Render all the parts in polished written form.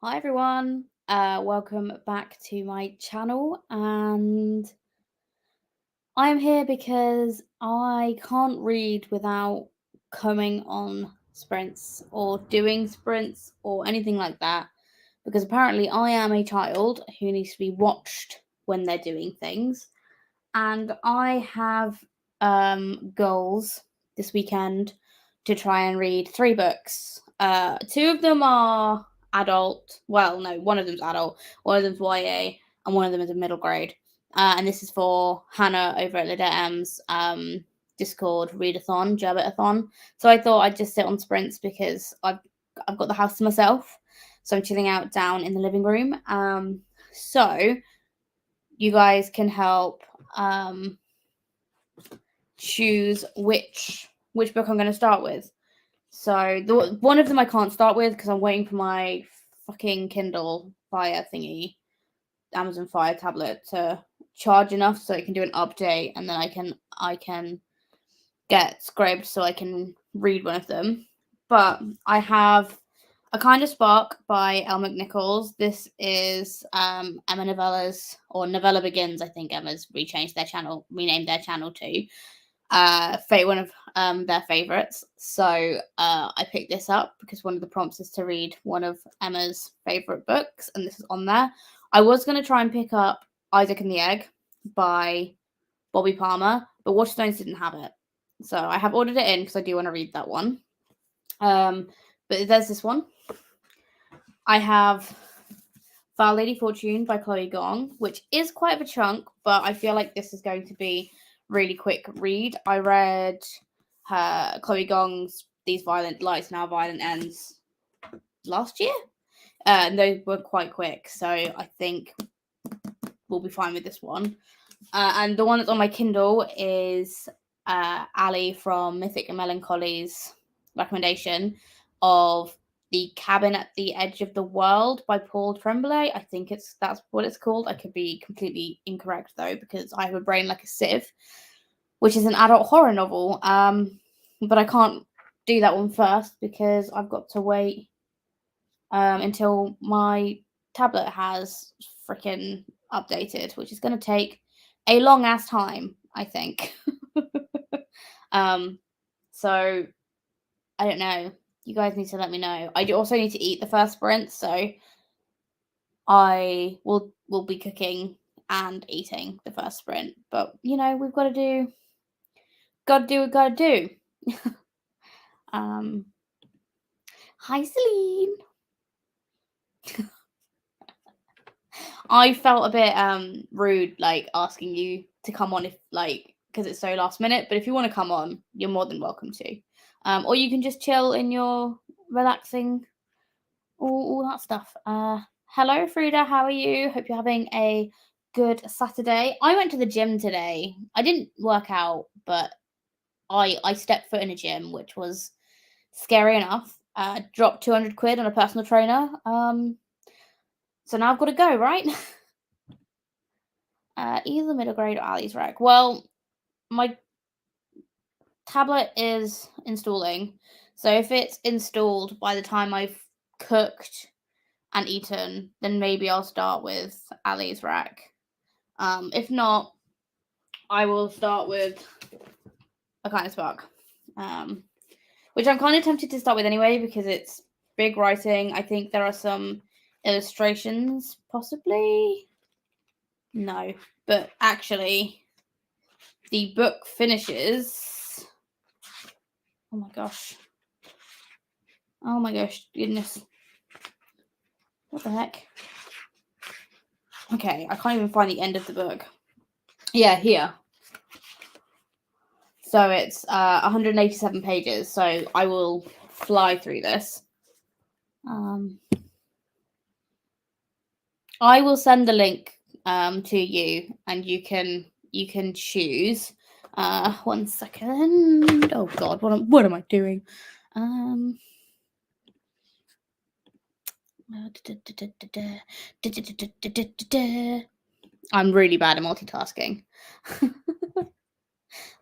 Hi everyone, welcome back to my channel, and I'm here because I can't read without coming on sprints or doing sprints or anything like that, because apparently I am a child who needs to be watched when they're doing things, and I have goals this weekend to try and read 3 books. Two of them are adult. Well, no, one of them's adult, one of them's YA, and one of them is a middle grade. And this is for Hannah over at Lydia M's Discord readathon, Jabbertathon. So I thought I'd just sit on sprints because I've got the house to myself. So I'm chilling out down in the living room. So you guys can help choose which book I'm going to start with. So one of them I can't start with because I'm waiting for my fucking Kindle Fire thingy, Amazon Fire tablet to charge enough so it can do an update, and then I can get Scribd so I can read one of them. But I have A Kind of Spark by Elle McNichols. This is Emma Novella's, or Novella Begins, I think Emma's renamed their channel to. One of their favorites. So I picked this up because one of the prompts is to read one of Emma's favorite books, and this is on there. I was going to try and pick up Isaac and the Egg by Bobby Palmer, but Waterstones didn't have it. So I have ordered it in because I do want to read that one. But there's this one. I have Foul Lady Fortune by Chloe Gong, which is quite of a chunk, but I feel like this is going to be really quick read. I read Chloe Gong's These Violent Lights Now Violent Ends last year, and those were quite quick, so I think we'll be fine with this one. And the one that's on my Kindle is Ali from Mythic and Melancholy's recommendation of The Cabin at the Edge of the World by Paul Tremblay. I think that's what it's called. I could be completely incorrect though, because I have a brain like a sieve, which is an adult horror novel. But I can't do that one first because I've got to wait until my tablet has freaking updated, which is going to take a long ass time, I think. So I don't know. You guys need to let me know. I do also need to eat the first sprint, so I will be cooking and eating the first sprint. But we've got to do what gotta do. um Hi Celine. I felt a bit rude like asking you to come on if because it's so last minute, but if you want to come on, you're more than welcome to. Or you can just chill in your relaxing all that stuff. Hello Frida, how are you? Hope you're having a good Saturday. I went to the gym today. I didn't work out, but I stepped foot in a gym, which was scary enough. Dropped 200 quid on a personal trainer. So now I've got to go, right? Either middle grade or Ali's rec. Well, my tablet is installing, so if it's installed by the time I've cooked and eaten, then maybe I'll start with Ali's rack. If not, I will start with A Kind of Spark, which I'm kind of tempted to start with anyway because it's big writing. I think there are some illustrations, possibly. No, but actually, the book finishes. Oh my gosh. Oh my gosh, goodness. What the heck? Okay, I can't even find the end of the book. Yeah, here. So it's 187 pages, so I will fly through this. I will send the link to you, and you can choose. 1 second. Oh God, what am I doing? I'm really bad at multitasking.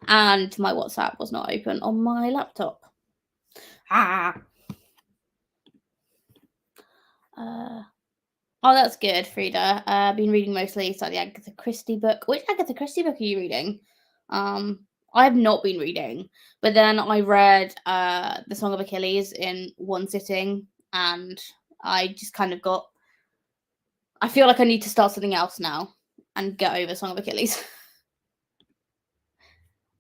And my WhatsApp was not open on my laptop. Oh, that's good, Frida. I've been reading mostly the Agatha Christie book. Which Agatha Christie book are you reading? I have not been reading, but then I read The Song of Achilles in one sitting, and I just kind of got. I feel like I need to start something else now and get over Song of Achilles.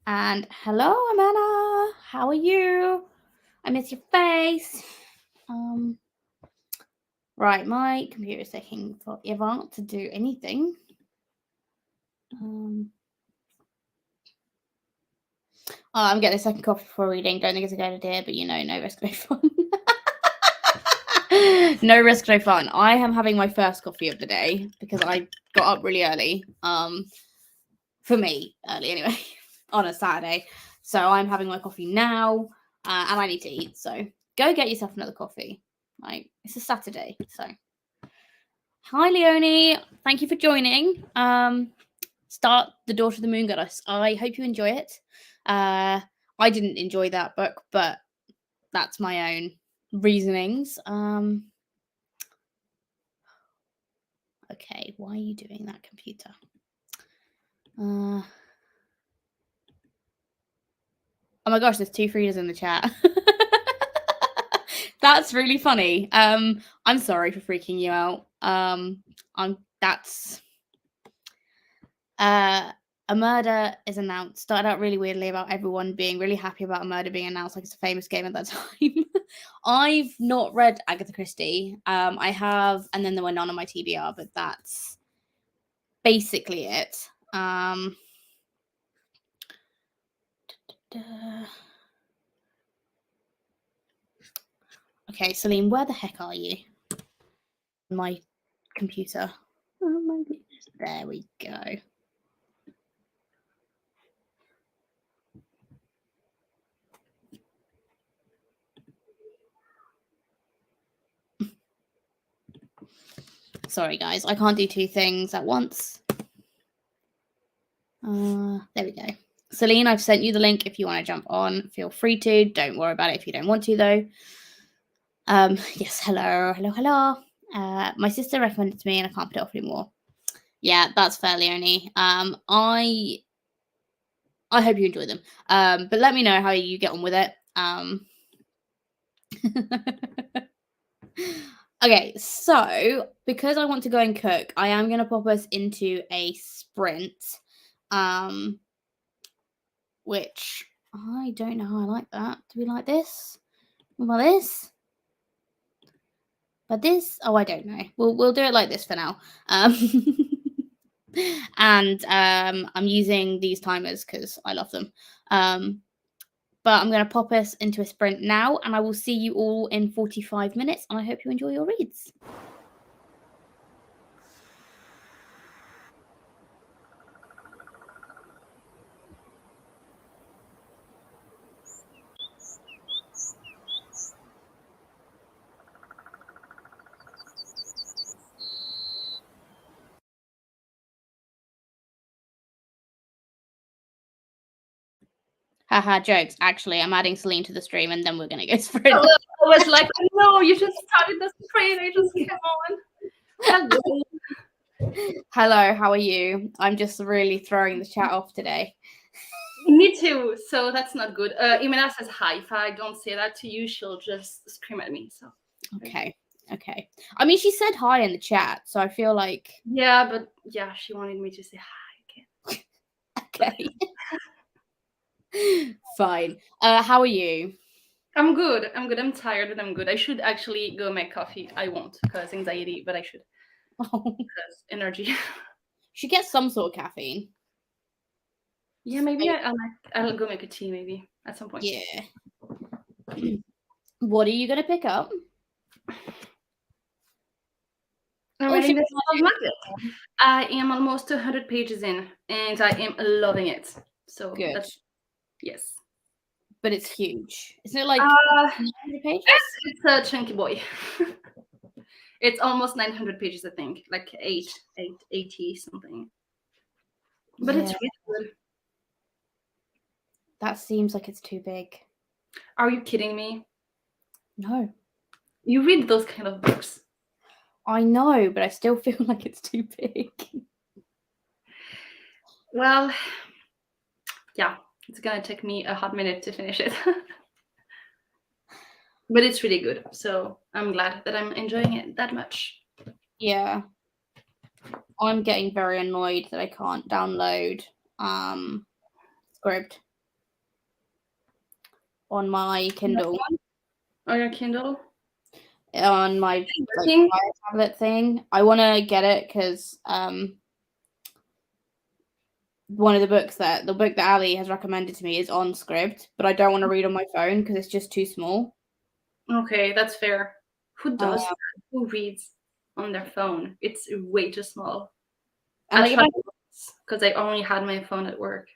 And hello, Amanda. How are you? I miss your face. Right, my computer is taking forever to do anything. Oh, I'm getting a second coffee before reading. Don't think it's a good idea, but no risk, no fun. No risk, no fun. I am having my first coffee of the day because I got up really early. For me, early anyway, on a Saturday. So I'm having my coffee now, and I need to eat. So go get yourself another coffee. Like, it's a Saturday, so. Hi, Leonie. Thank you for joining. Start The Daughter of the Moon Goddess. I hope you enjoy it. I didn't enjoy that book, but that's my own reasonings. Okay, why are you doing that, computer? Oh my gosh, there's 2 Fridas in the chat. That's really funny. I'm sorry for freaking you out. A murder is announced. Started out really weirdly about everyone being really happy about a murder being announced, like it's a famous game at that time. I've not read Agatha Christie. I have, and then there were none on my TBR, but that's basically it. Okay, Celine, where the heck are you? My computer. Oh my goodness. There we go. Sorry, guys. I can't do 2 things at once. There we go. Celine, I've sent you the link if you want to jump on. Feel free to. Don't worry about it if you don't want to, though. Yes, hello. My sister recommended it to me and I can't put it off anymore. Yeah, that's fair, Leonie. I hope you enjoy them. But let me know how you get on with it. Okay, so because I want to go and cook, I am going to pop us into a sprint. Which I don't know how I like that. Do we like this? What about this? But this? Oh, I don't know. We'll do it like this for now. And I'm using these timers because I love them. But I'm going to pop us into a sprint now, and I will see you all in 45 minutes. And I hope you enjoy your reads. Haha, jokes. Actually, I'm adding Celine to the stream, and then we're going to go sprint. I was like, no, you just started the sprint. I just came on. Hello. Hello, how are you? I'm just really throwing the chat off today. Me too. So that's not good. Imena says hi. If I don't say that to you, she'll just scream at me. So okay. I mean, she said hi in the chat, so I feel like yeah, but yeah, she wanted me to say hi again. Okay. Fine. How are you? I'm good. I'm tired, but I'm good. I should actually go make coffee. I won't because anxiety, but I should. Because energy. Should get some sort of caffeine. Yeah, maybe I'll go make a tea maybe at some point. Yeah. What are you gonna pick up? I'm reading this Magnet. I am almost 100 pages in, and I am loving it. So good. That's, yes. But it's huge. Isn't it like 900 pages? It's a chunky boy. It's almost 900 pages, I think, like 880 something. But it's really good. That seems like it's too big. Are you kidding me? No. You read those kind of books? I know, but I still feel like it's too big. Well, yeah, it's gonna take me a hot minute to finish it. But it's really good, so I'm glad that I'm enjoying it that much. Yeah. I'm getting very annoyed that I can't download Scribd on my Kindle, On your Kindle? on my like Working? Fire tablet thing. I want to get it because one of the book that Ali has recommended to me is on Scribd, but I don't want to read on my phone because it's just too small. Okay, that's fair. Who does Um, that? Who reads on their phone? It's way too small. and I like, tried because I only had my phone at work.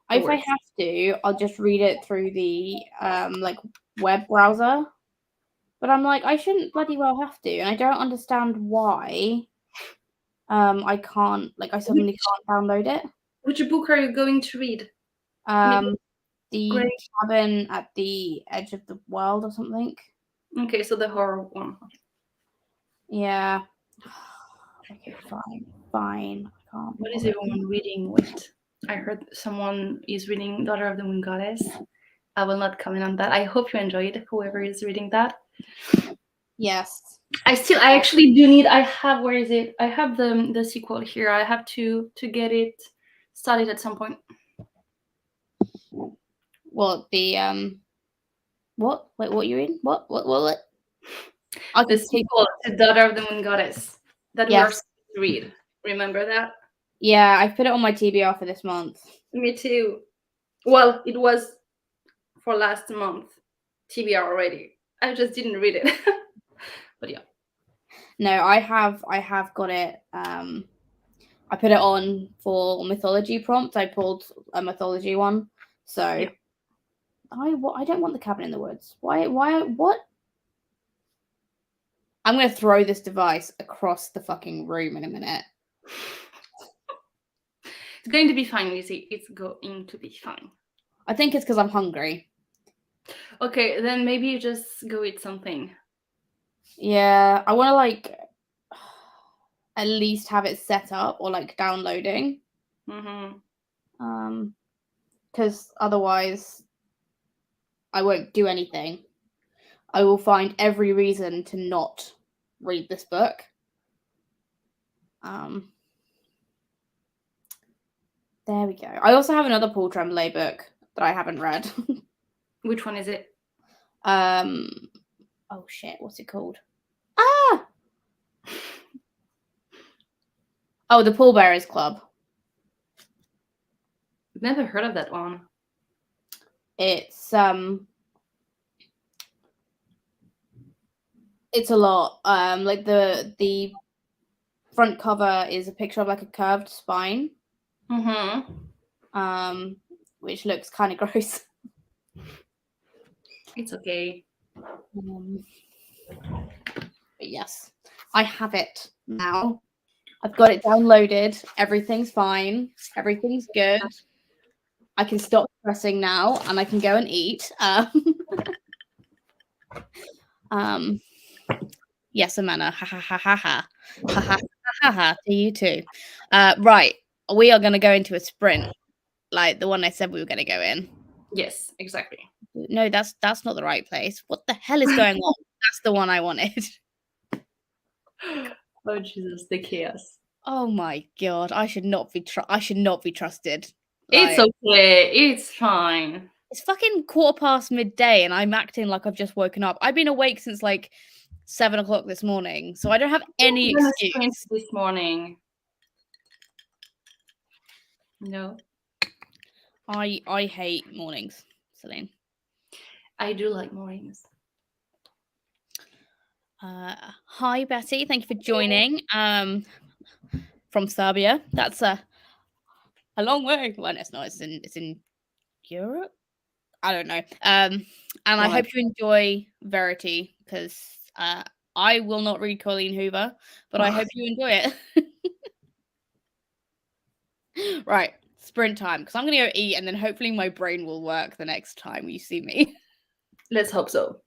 if I have to, I'll just read it through the like web browser. But I'm like, I shouldn't bloody well have to, and I don't understand why. I can't, like, I suddenly can't download it. Which book are you going to read? The Great. Cabin at the Edge of the World or something. Okay, so the horror one. Yeah. Okay, fine. I can't. What is everyone reading? Wait, I heard someone is reading Daughter of the Moon Goddess. I will not comment on that. I hope you enjoyed, whoever is reading that. Yes. I actually do need. I have. Where is it? I have the sequel here. I have to get it started at some point. What the What? Wait, what you reading? What? The sequel to Daughter of the Moon Goddess that we are Yes. supposed to read. Remember that? Yeah, I put it on my TBR for this month. Me too. Well, it was for last month TBR already. I just didn't read it. But yeah. No, I have got it. I put it on for mythology prompts. I pulled a mythology one. So Yeah. I don't want the Cabin in the Woods. Why what? I'm gonna throw this device across the fucking room in a minute. It's going to be fine, Lizzie. It's going to be fine. I think it's because I'm hungry. Okay, then maybe you just go eat something. Yeah, I want to like at least have it set up or like downloading. Because otherwise I won't do anything. I will find every reason to not read this book. There we go. I also have another Paul Tremblay book that I haven't read. Which one is it? Oh shit, what's it called? Ah! Oh, the Pallbearers Club. I've never heard of that one. It's a lot. Like the front cover is a picture of like a curved spine. Which looks kind of gross. It's okay. But yes, I have it now. I've got it downloaded. Everything's fine. Everything's good. I can stop stressing now, and I can go and eat. Yes, Amanda. Ha ha ha ha ha ha ha ha ha. To you too. Right, we are going to go into a sprint, like the one I said we were going to go in. Yes, exactly. No, that's not the right place. What the hell is going on? That's the one I wanted. Oh Jesus, the chaos. Oh my god, I should not be trusted. It's okay. It's fine. It's fucking midday midday, and I'm acting like I've just woken up. I've been awake since like 7 o'clock this morning, so I don't have any excuse. This morning. No. I hate mornings, Celine. I do like mornings. Hi Betty, thank you for joining. From Serbia. That's a long way. Well, it's not. It's in Europe. I don't know. And I hope you enjoy Verity, because I will not read Colleen Hoover, but I hope you enjoy it. Right, sprint time, because I'm gonna go eat, and then hopefully my brain will work the next time you see me. Let's hope so.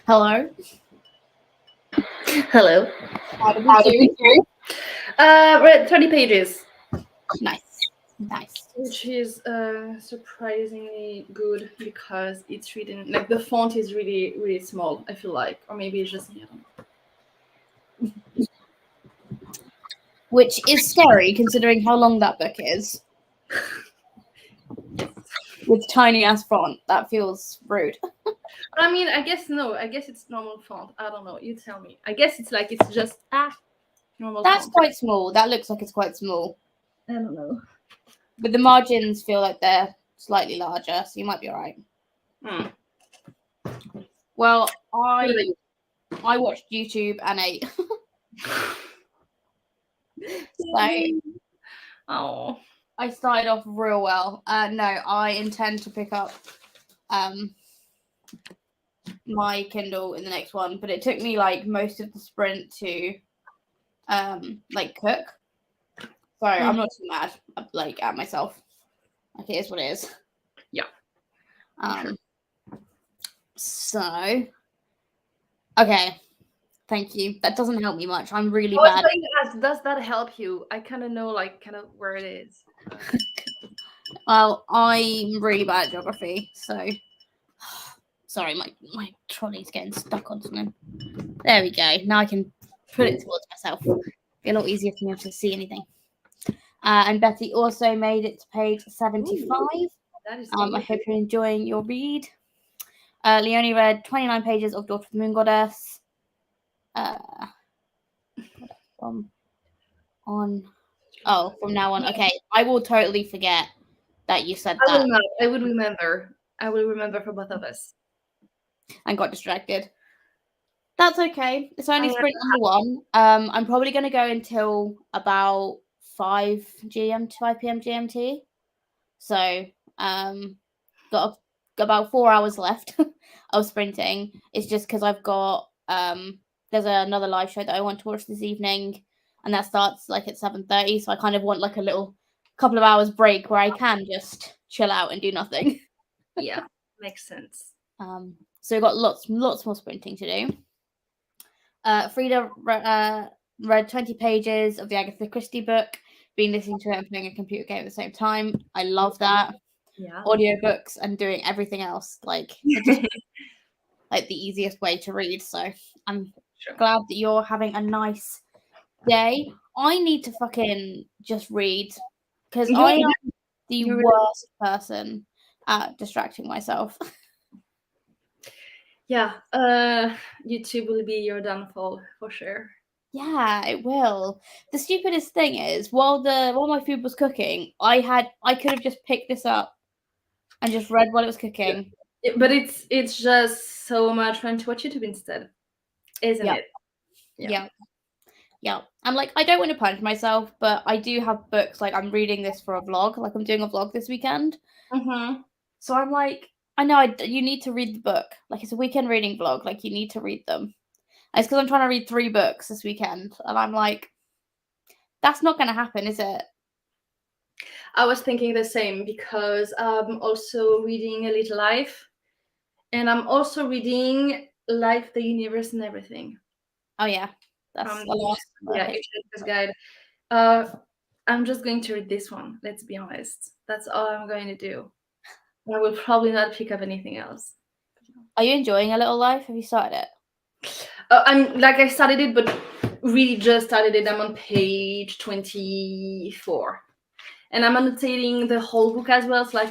Hello. Hello. How did we do? Read 30 pages, Nice. Nice. which is surprisingly good because it's written like the font is really really small. I feel like, or maybe it's just me. I don't know. Which is scary considering how long that book is. With tiny ass font. That feels rude. I mean, I guess no. I guess it's normal font. I don't know. You tell me. I guess it's like it's just normal That's font. quite small. That looks like it's quite small. I don't know. But the margins feel like they're slightly larger, so you might be alright. Hmm. Well, What about you? I watched YouTube and ate. So Oh. I started off real well. No, I intend to pick up my Kindle in the next one, but it took me like most of the sprint to like cook. So I'm not too mad like at myself. Like, it is what it is. Yeah. Sure. So okay. Thank you. That doesn't help me much. I'm really I was bad. going to ask, does that help you? I kind of know, like, kind of where it is. Well, I'm really bad at geography, so sorry, my trolley's getting stuck on something. There we go. Now I can put it towards myself. Be a lot easier for me to see anything. And Betty also made it to page 75. That is I hope you're enjoying your read. Leonie read 29 pages of Daughter of the Moon Goddess. From now on. Okay, I will totally forget that you said I that will not. I would remember. I will remember for both of us. and got distracted. That's okay. It's only I- sprint number 1. I'm probably going to go until about 5 p.m. GMT. So, got about 4 hours left of sprinting. It's just because I've got there's another live show that I want to watch this evening, and that starts like at 7:30. So I kind of want like a little couple of hours break where I can just chill out and do nothing. Yeah, makes sense. So we've got lots more sprinting to do. Frida read 20 pages of the Agatha Christie book, been listening to it and playing a computer game at the same time. I love that. Yeah. Audiobooks and doing everything else. Like, it's just like the easiest way to read. So I'm glad that you're having a nice day. I need to fucking just read because I am the worst person at distracting myself. Yeah, YouTube will be your downfall for sure. Yeah, it will. The stupidest thing is, while my food was cooking, I could have just picked this up and just read while it was cooking. But it's just so much fun to watch YouTube instead, isn't it? Yeah. I'm like, I don't want to punish myself, but I do have books. Like, I'm reading this for a vlog. Like, I'm doing a vlog this weekend. Mm-hmm. So I'm like, I know you need to read the book. Like, it's a weekend reading vlog. Like, you need to read them. And it's because I'm trying to read 3 books this weekend. And I'm like, that's not going to happen, is it? I was thinking the same because I'm also reading A Little Life, and I'm also reading Life, the Universe, and Everything. Oh yeah, that's the last. Hitchhiker's Guide. I'm just going to read this one. Let's be honest. That's all I'm going to do. I will probably not pick up anything else. Are you enjoying A Little Life? Have you started it? I started it, but really just started it. I'm on page 24, and I'm annotating the whole book as well. So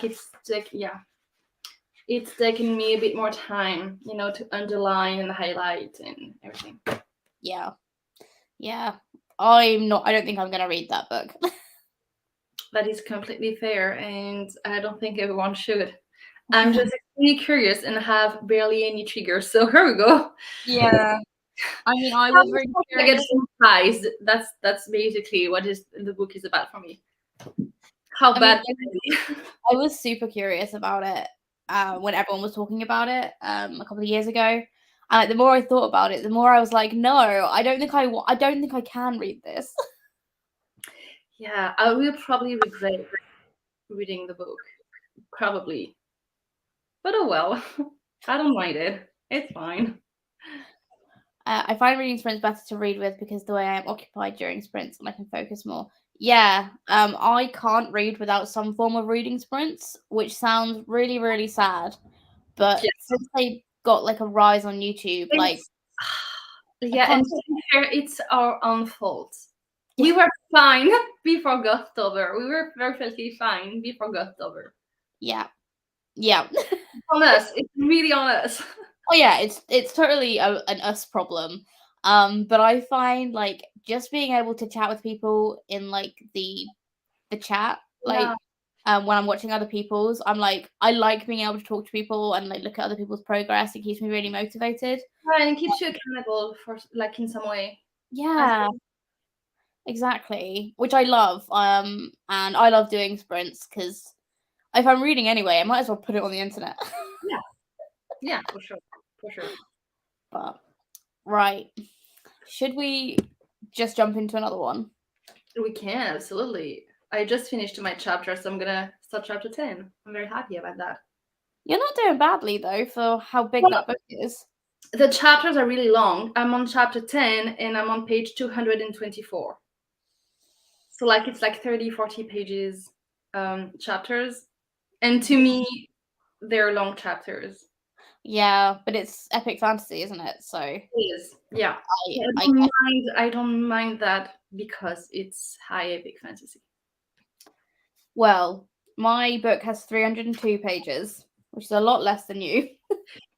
it's taking me a bit more time, to underline and highlight and everything. Yeah. I don't think I'm gonna read that book. That is completely fair, and I don't think everyone should. I'm just extremely curious and have barely any triggers. So here we go. Yeah. I mean, I was really I get surprised. That's basically what the book is about for me. How bad can it be? I was super curious about it when everyone was talking about it a couple of years ago. And like, the more I thought about it, the more I was like, no, I don't think I can read this. Yeah, I will probably regret reading the book. Probably. But oh well. I don't mind it. It's fine. I find reading sprints better to read with because the way I am occupied during sprints and I can focus more. Yeah, I can't read without some form of reading sprints, which sounds really, really sad. But Yes. since they got like a rise on YouTube, like Yeah, and to be fair, it's our own fault. We were fine before Gottover. We were perfectly fine before Gottover. yeah. On us. It's really on us. Oh yeah, it's totally an us problem. But I find like just being able to chat with people in like the chat, like when I'm watching other people's, I'm like I like being able to talk to people and like look at other people's progress. It keeps me really motivated. Yeah, and it keeps you accountable for like in some way. Yeah, exactly. Which I love. And I love doing sprints because if I'm reading anyway, I might as well put it on the internet. Yeah, for sure. For sure. But right. Should we just jump into another one? We can, absolutely. I just finished my chapter, so I'm gonna start chapter 10. I'm very happy about that. You're not doing badly though for how big that book is. The chapters are really long. I'm on chapter 10 and I'm on page 224. So like it's like 30, 40 pages chapters. And to me, they're long chapters. Yeah, but it's epic fantasy, isn't it? So It is. Yeah. I don't mind that because it's high epic fantasy. Well, my book has 302 pages, which is a lot less than you.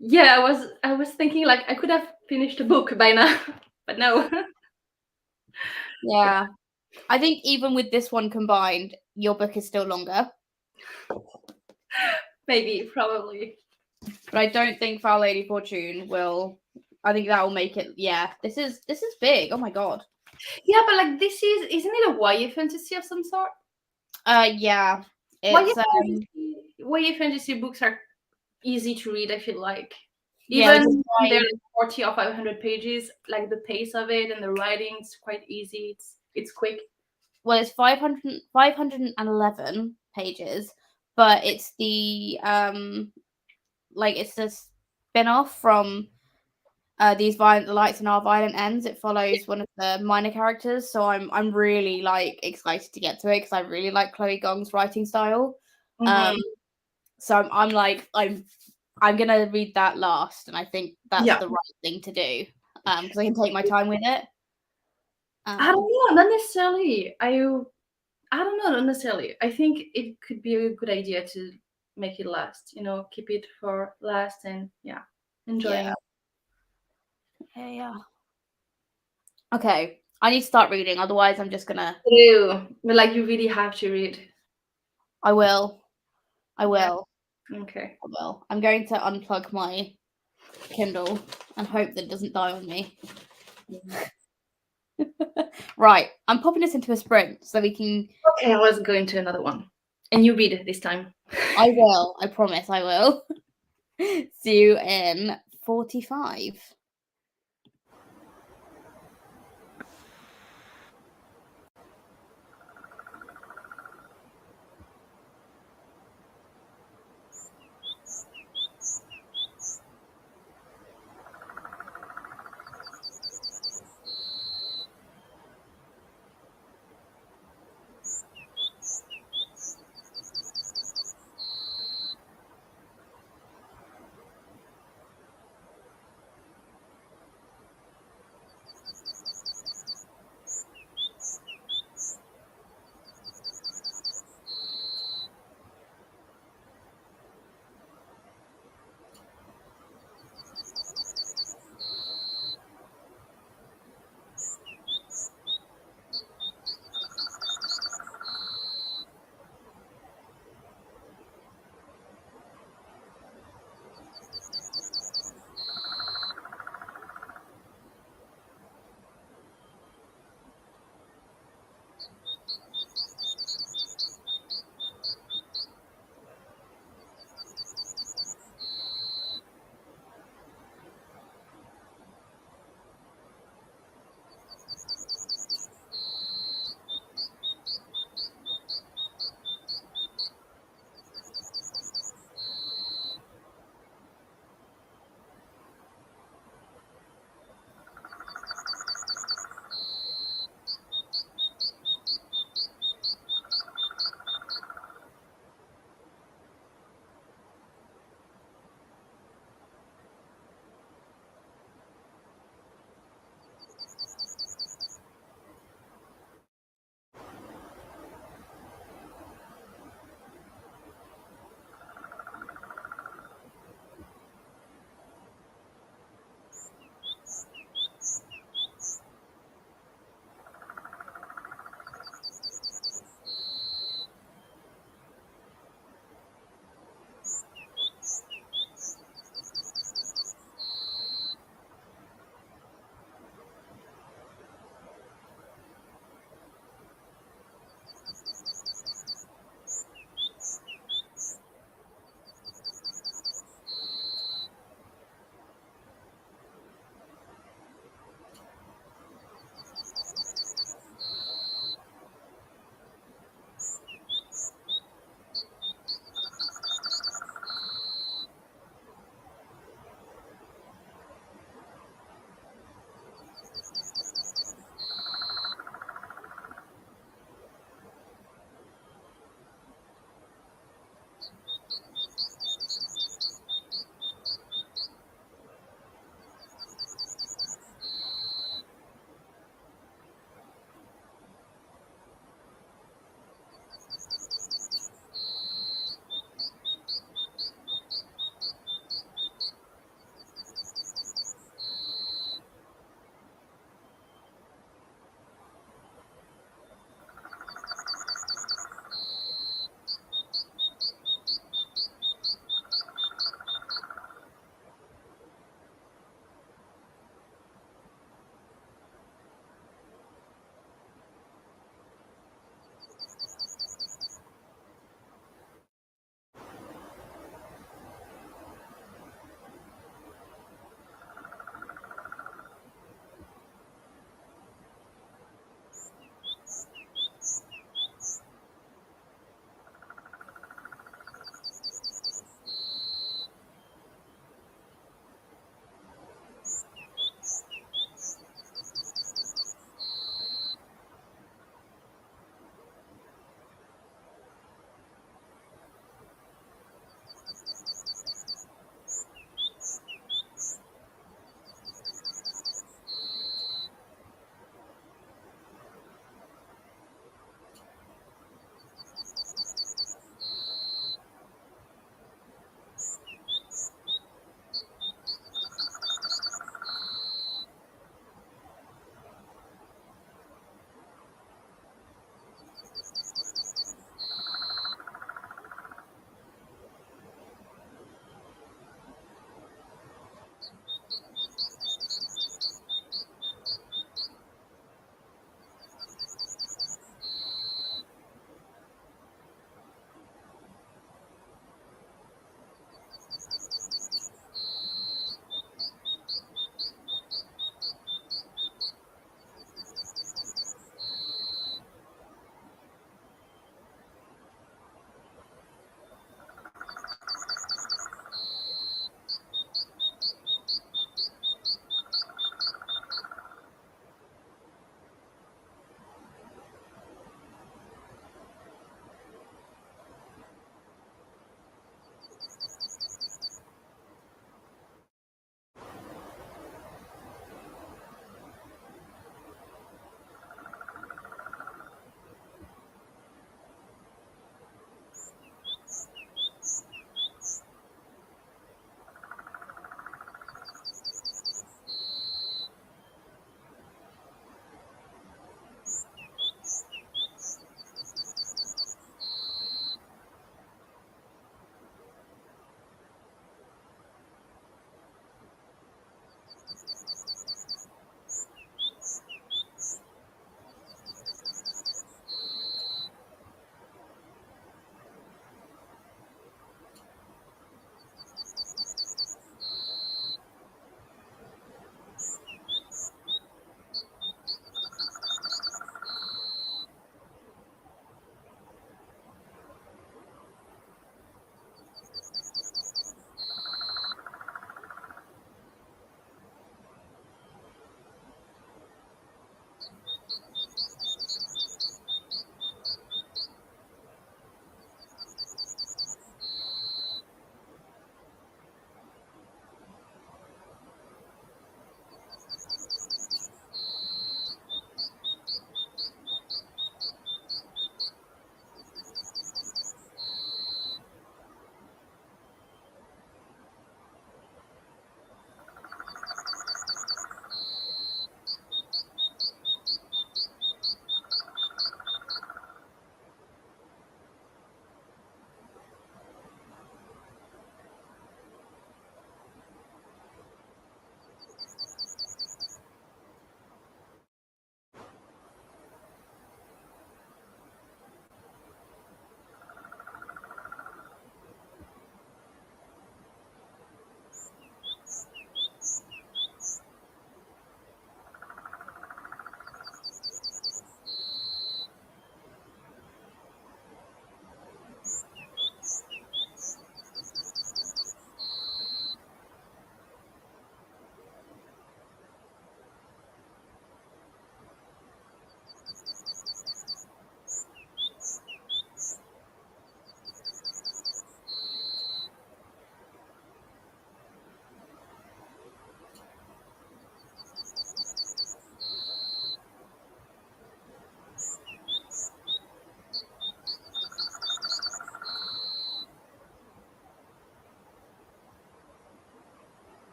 Yeah, I was thinking like I could have finished the book by now, but no. Yeah. I think even with this one combined, your book is still longer. Maybe, probably. But I don't think Foul Lady Fortune will. I think that will make it. Yeah, this is big. Oh my god. Yeah, but like this isn't it a YA fantasy of some sort? Yeah. It's YA fantasy books are easy to read, I feel like. yeah, Even when they're like 40 or 500 pages, like the pace of it and the writing is quite easy. It's quick. well, it's 511 pages, but it's the like it's a spin-off from These Violent Delights and Our Violent Ends. It follows one of the minor characters, so I'm really like excited to get to it because I really like Chloe Gong's writing style. So I'm like I'm gonna read that last, and I think that's the right thing to do because I can take my time with it. I don't know, not necessarily. I don't know, not necessarily. I think it could be a good idea to make it last. You know, keep it for last and enjoying. Yeah. Okay, I need to start reading. Otherwise, I'm just gonna. Ew. But like, you really have to read. I will. Okay. I will. I'm going to unplug my Kindle and hope that it doesn't die on me. Right, I'm popping this into a sprint so we can. Okay, I was going to another one, and you read it this time. I will. I promise. I will. See you in 45.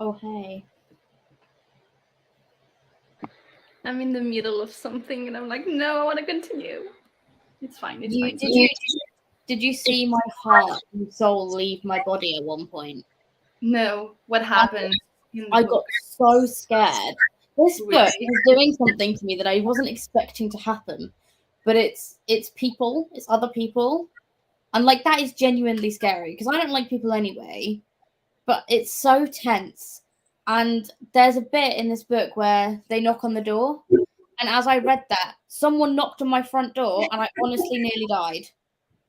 Oh, hey. I'm in the middle of something and I'm like, no, I want to continue. It's fine. It's fine. Did you see my heart and soul leave my body at one point? No, what happened? I got so scared. This book is doing something to me that I wasn't expecting to happen. But it's people, it's other people. And like that is genuinely scary because I don't like people anyway. But it's so tense. And there's a bit in this book where they knock on the door. And as I read that, someone knocked on my front door and I honestly nearly died.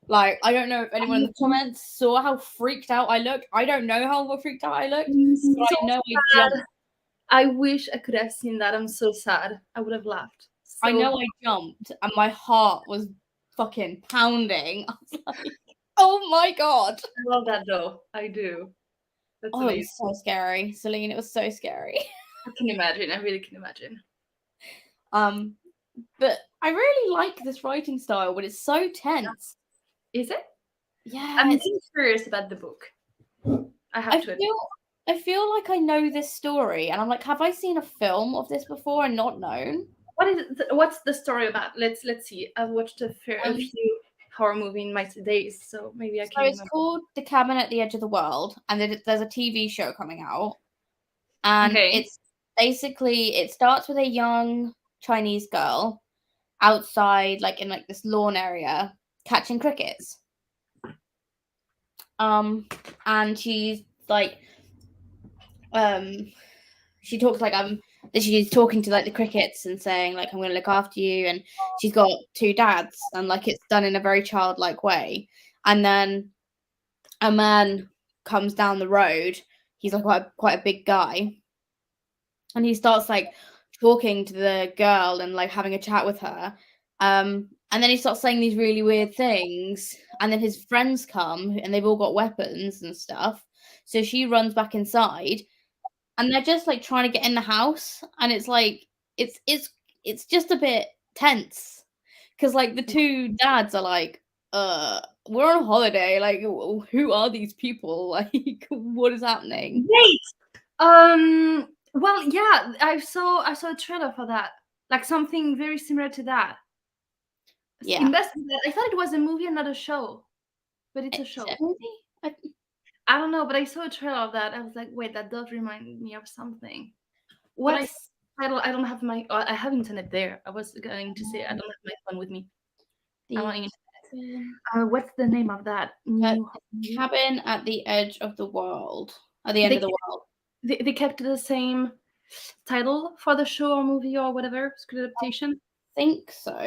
Like, I don't know if anyone in the comments saw how freaked out I looked. I don't know how freaked out I looked, but I know I jumped. I wish I could have seen that. I'm so sad. I would have laughed. I know I jumped and my heart was fucking pounding. I was like, oh my God. I love that though. I do. That's amazing. It was so scary. Celine, it was so scary. I can imagine. I really can imagine. But I really like this writing style, but it's so tense. Is it? Yeah. I'm curious about the book. I feel like I know this story, and I'm like, have I seen a film of this before and not known? What's the story about? Let's see. I've watched a few horror movies in my days, so maybe I can. So it's called The Cabin at the Edge of the World, and there's a TV show coming out, and it's basically it starts with a young Chinese girl outside, like in like this lawn area, catching crickets. And she's like, she talks like she's talking to like the crickets and saying like I'm gonna look after you, and she's got two dads, and like it's done in a very childlike way. And then a man comes down the road. He's like quite a big guy, and he starts like talking to the girl and like having a chat with her. And then he starts saying these really weird things, and then his friends come and they've all got weapons and stuff. So she runs back inside, and they're just like trying to get in the house, and it's like it's just a bit tense because like the two dads are like, we're on a holiday, like who are these people? Like what is happening? Wait. Well, yeah, I saw a trailer for that, like something very similar to that. Yeah, I thought it was a movie and not a show, but it's a show. A movie? I don't know, but I saw a trailer of that. I was like, wait, that does remind me of something. What's title? I don't have I have internet there. I was going to say I don't have my phone with me. What's the name of that? Cabin at the Edge of the World. At the End of the World. They kept the same title for the show or movie or whatever screen adaptation. I think so.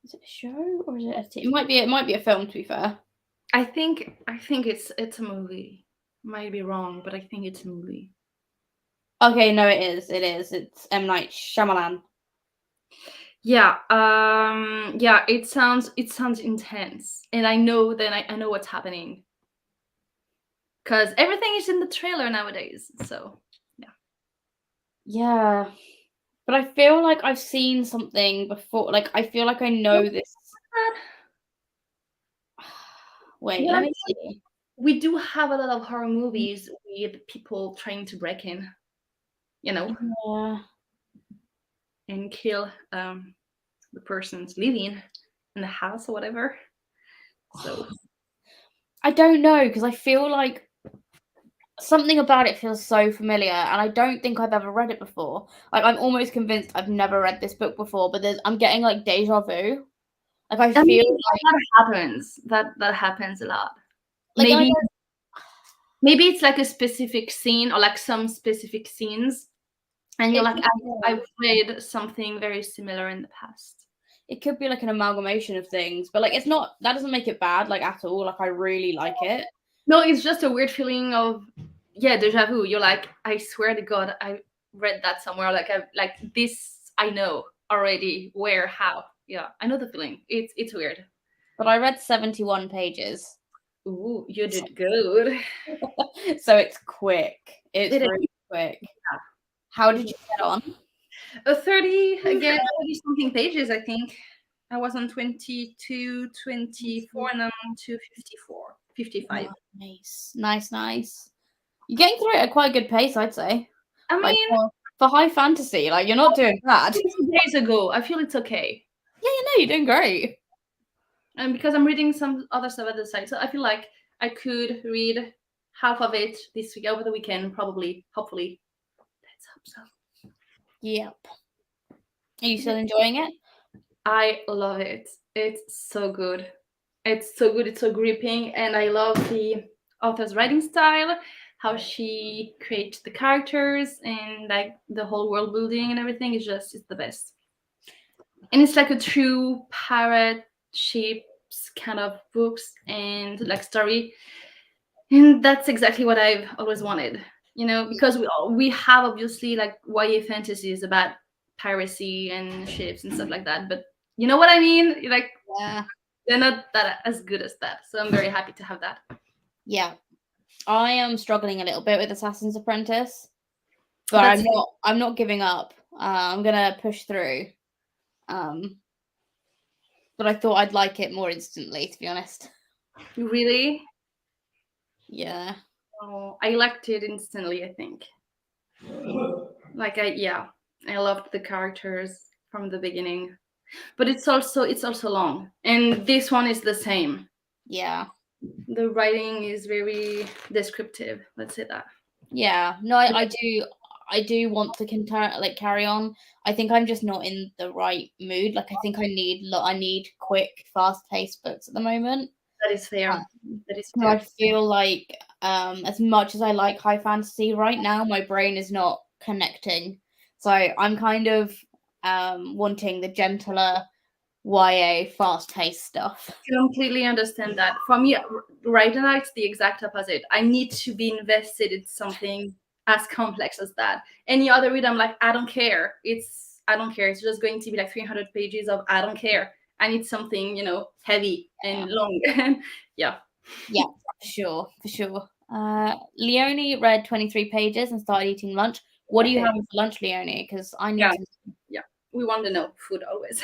Is it a show or is it it might be a film, to be fair. I think it's a movie. Might be wrong, but I think it's a movie. Okay, no, it is. It's M. Night Shyamalan. Yeah, yeah. It sounds intense, and I know what's happening because everything is in the trailer nowadays. So yeah, but I feel like I've seen something before. Like I feel like I know this. Wait, let me see. We do have a lot of horror movies with people trying to break in, yeah, and kill the person's living in the house or whatever. So I don't know because I feel like something about it feels so familiar, and I don't think I've ever read it before. Like I'm almost convinced I've never read this book before, but I'm getting like deja vu. Like I feel like that happens a lot. Like maybe it's like a specific scene or like some specific scenes, and you're like, I've read something very similar in the past. It could be like an amalgamation of things, but like it's not. That doesn't make it bad, like at all. Like I really like it. No, it's just a weird feeling of deja vu. You're like, I swear to God, I read that somewhere. Like this, I know already. Where? How? Yeah, I know the feeling. It's weird. But I read 71 pages. Ooh, you did good. So it's quick. It's really quick. Yeah. How did you get on? 30 again, 30 something pages, I think. I was on 22, 24, and I'm on 55. Nice. You're getting through it at quite a good pace, I'd say. I Like mean, for high fantasy, like you're not doing bad. 2 days ago, I feel it's okay. Yeah, you're doing great. And because I'm reading some other stuff at the side, so I feel like I could read half of it this week over the weekend, probably, hopefully. Let's hope so. Yep. Are you still enjoying it? I love it. It's so good. It's so good. It's so gripping, and I love the author's writing style, how she creates the characters and like the whole world building and everything. It's the best. And it's like a true pirate ships kind of books and like story, and that's exactly what I've always wanted. Because we have obviously like YA fantasies about piracy and ships and stuff like that, but you know what I mean? Like, Yeah. they're not that as good as that. So I'm very happy to have that. Yeah. I am struggling a little bit with Assassin's Apprentice, but I'm not giving up. I'm gonna push through. But I thought I'd like it more instantly, to be honest. Really? Yeah. Oh, I liked it instantly, I think. Like I loved the characters from the beginning. But it's also long. And this one is the same. Yeah. The writing is very descriptive, let's say that. Yeah. No, I do want to carry on. I think I'm just not in the right mood. Like I think I need quick, fast-paced books at the moment. That is fair. I feel like as much as I like high fantasy right now, my brain is not connecting. So I'm kind of wanting the gentler YA fast-paced stuff. I completely understand that. For me, right now, it's the exact opposite. I need to be invested in something as complex as that. Any other read, I'm like, I don't care. I don't care. It's just going to be like 300 pages of I don't care. I need something, heavy and long. Yeah. Yeah, for sure. Leonie read 23 pages and started eating lunch. What are you having for lunch, Leonie? Because I need Yeah, we want to know food always.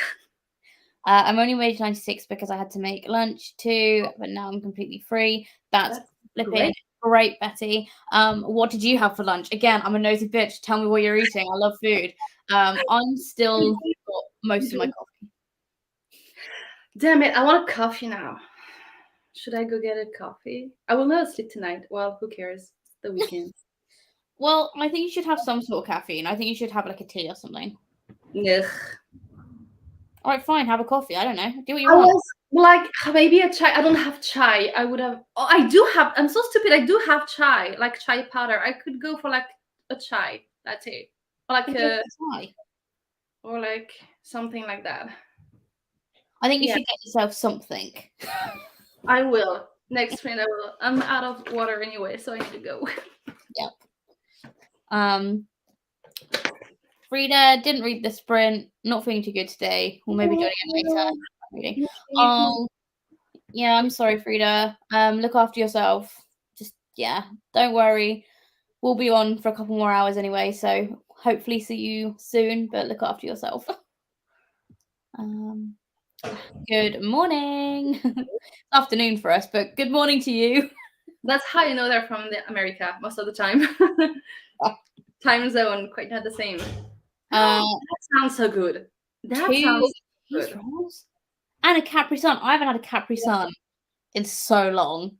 I'm only wage 96 because I had to make lunch too, but now I'm completely free. That's flipping great, Betty. What did you have for lunch? Again, I'm a nosy bitch. Tell me what you're eating. I love food. I'm still got most of my coffee. Damn it, I want a coffee now. Should I go get a coffee? I will not sleep tonight. Well, who cares? It's the weekend. Well, I think you should have some sort of caffeine. I think you should have like a tea or something. Ugh. All right, fine. Have a coffee. I don't know. Do what you want. Was like maybe a chai. I don't have chai. I would have. Oh, I do have. I'm so stupid. I do have chai, like chai powder. I could go for like a chai latte, or like chai, or like something like that. I think you should get yourself something. I will. Next friend, I will. I'm out of water anyway, so I need to go. Yep. Frida didn't read the sprint. Not feeling too good today. We'll maybe do it again later. Reading. Yeah, I'm sorry, Frida. Look after yourself. Just don't worry. We'll be on for a couple more hours anyway, so hopefully see you soon. But look after yourself. Good morning. Afternoon for us, but good morning to you. That's how you know they're from America most of the time. Time zone, quite not the same. That sounds so good. That sounds good. And a Capri Sun. I haven't had a Capri Sun in so long.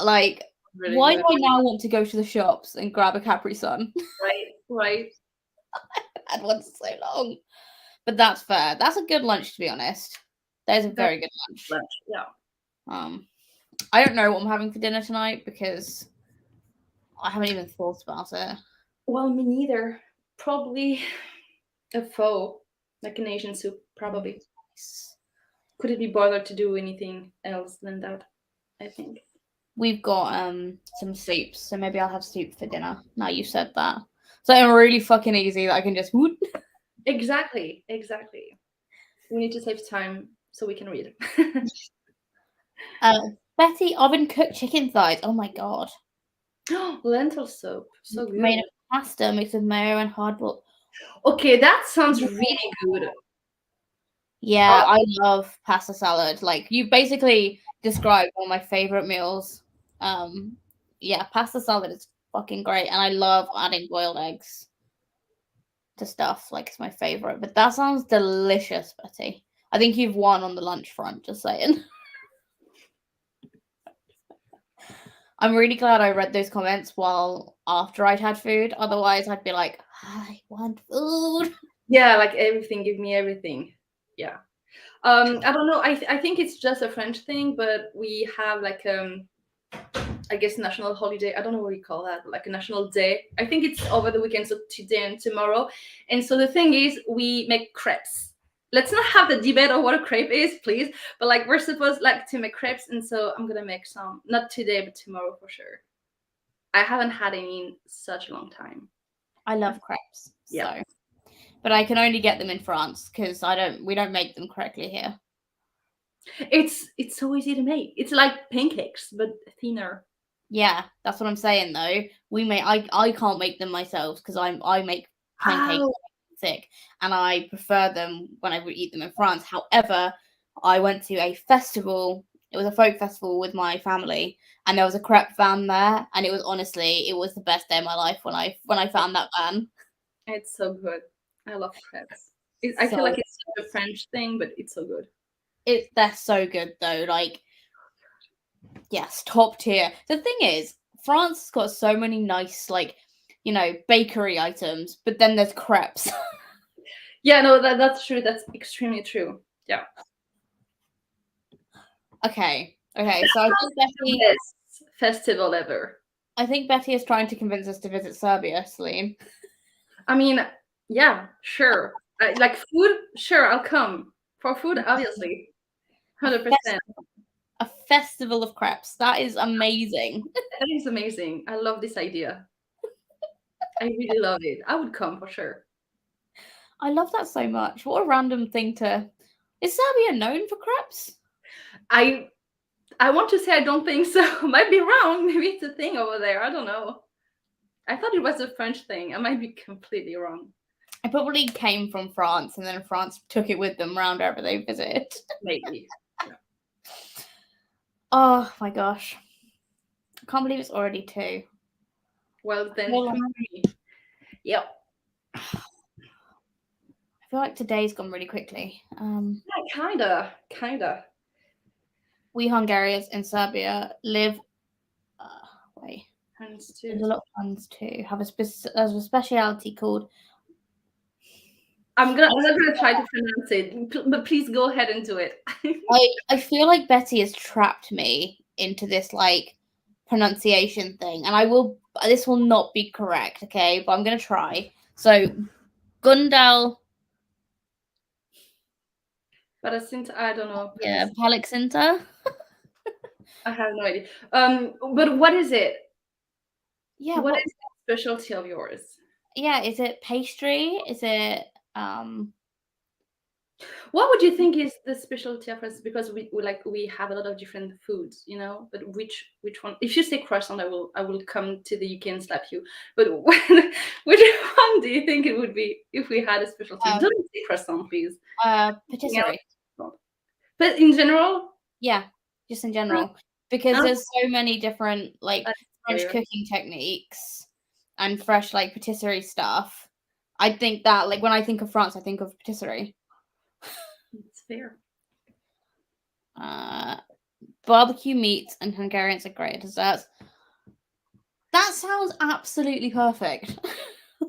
Like, really why do I now want to go to the shops and grab a Capri Sun? Right. I haven't had one so long. But that's fair. That's a good lunch, to be honest. That is a very good lunch. Yeah. I don't know what I'm having for dinner tonight because I haven't even thought about it. Well, me neither. Probably a pho, like an Asian soup, probably. Nice. Could it be bothered to do anything else than that? I think. We've got some soups, so maybe I'll have soup for dinner. Now you said that. So I'm really fucking easy that I can just whoop. Exactly. We need to save time so we can read. Betty oven cooked chicken thighs. Oh my god. Lentil soup. So good. Made of pasta mixed with mayo and hard boiled. Okay, that sounds really good. Yeah, I love pasta salad. Like you basically described one of my favorite meals. Yeah, pasta salad is fucking great, and I love adding boiled eggs to stuff. Like it's my favorite. But that sounds delicious, Betty. I think you've won on the lunch front. Just saying. I'm really glad I read those comments while after I'd had food. Otherwise, I'd be like, I want food. Yeah, like everything, give me everything. Yeah. I don't know. I think it's just a French thing, but we have like I guess national holiday. I don't know what you call that, like a national day. I think it's over the weekend, so today and tomorrow. And so the thing is, we make crepes. Let's not have the debate of what a crepe is, please. But like we're supposed like to make crepes, and so I'm gonna make some. Not today, but tomorrow for sure. I haven't had any in such a long time. I love crepes. Yeah. So. But I can only get them in France because we don't make them correctly here. It's so easy to make. It's like pancakes but thinner. Yeah, that's what I'm saying though. I can't make them myself because I make pancakes thick and I prefer them when I eat them in France. However, I went to a festival. It was a folk festival with my family, and there was a crepe van there, and it was the best day of my life when I found that van. It's so good. I love crepes. I feel like it's such a French thing, but it's so good. They're so good though. Like, yes, top tier. The thing is, France has got so many nice, like, bakery items, but then there's crepes. Yeah, no, that's true. That's extremely true. Yeah. Okay. So I think Betty. Best festival ever. I think Betty is trying to convince us to visit Serbia, Celine. I mean, yeah, sure. Like food, sure, I'll come. For food, obviously. 100%. A festival of crepes. That is amazing. That is amazing. I love this idea. I really love it. I would come for sure. I love that so much. What a random thing to. Is Serbia known for crepes? I want to say I don't think so. Might be wrong. Maybe it's a thing over there. I don't know. I thought it was a French thing. I might be completely wrong. It probably came from France, and then France took it with them around wherever they visited. Maybe. Yeah. Oh my gosh. I can't believe it's already 2. Well, then. Yep. I feel like today's gone really quickly. Yeah, kinda. We Hungarians in Serbia live. Wait. There's a lot of Huns too. Have a speciality called. I'm not gonna try to pronounce it, but please go ahead and do it. I feel like Betty has trapped me into this like pronunciation thing, and this will not be correct, okay? But I'm gonna try. So Gundal. But I don't know. Yeah, Palixinta. I have no idea. But what is it? Yeah, what is the specialty of yours? Yeah, is it pastry? Is it What would you think is the specialty of us? Because we have a lot of different foods, but which one? If you say croissant, I will come to the UK and slap you. But which one do you think it would be if we had a specialty? Don't say croissant, please. Patisserie. But in general? Yeah, just in general. Because there's so many different like French cooking techniques and fresh like patisserie stuff. I think that like when I think of France, I think of patisserie. It's fair. Barbecue meats and Hungarians are great at desserts. That sounds absolutely perfect. Do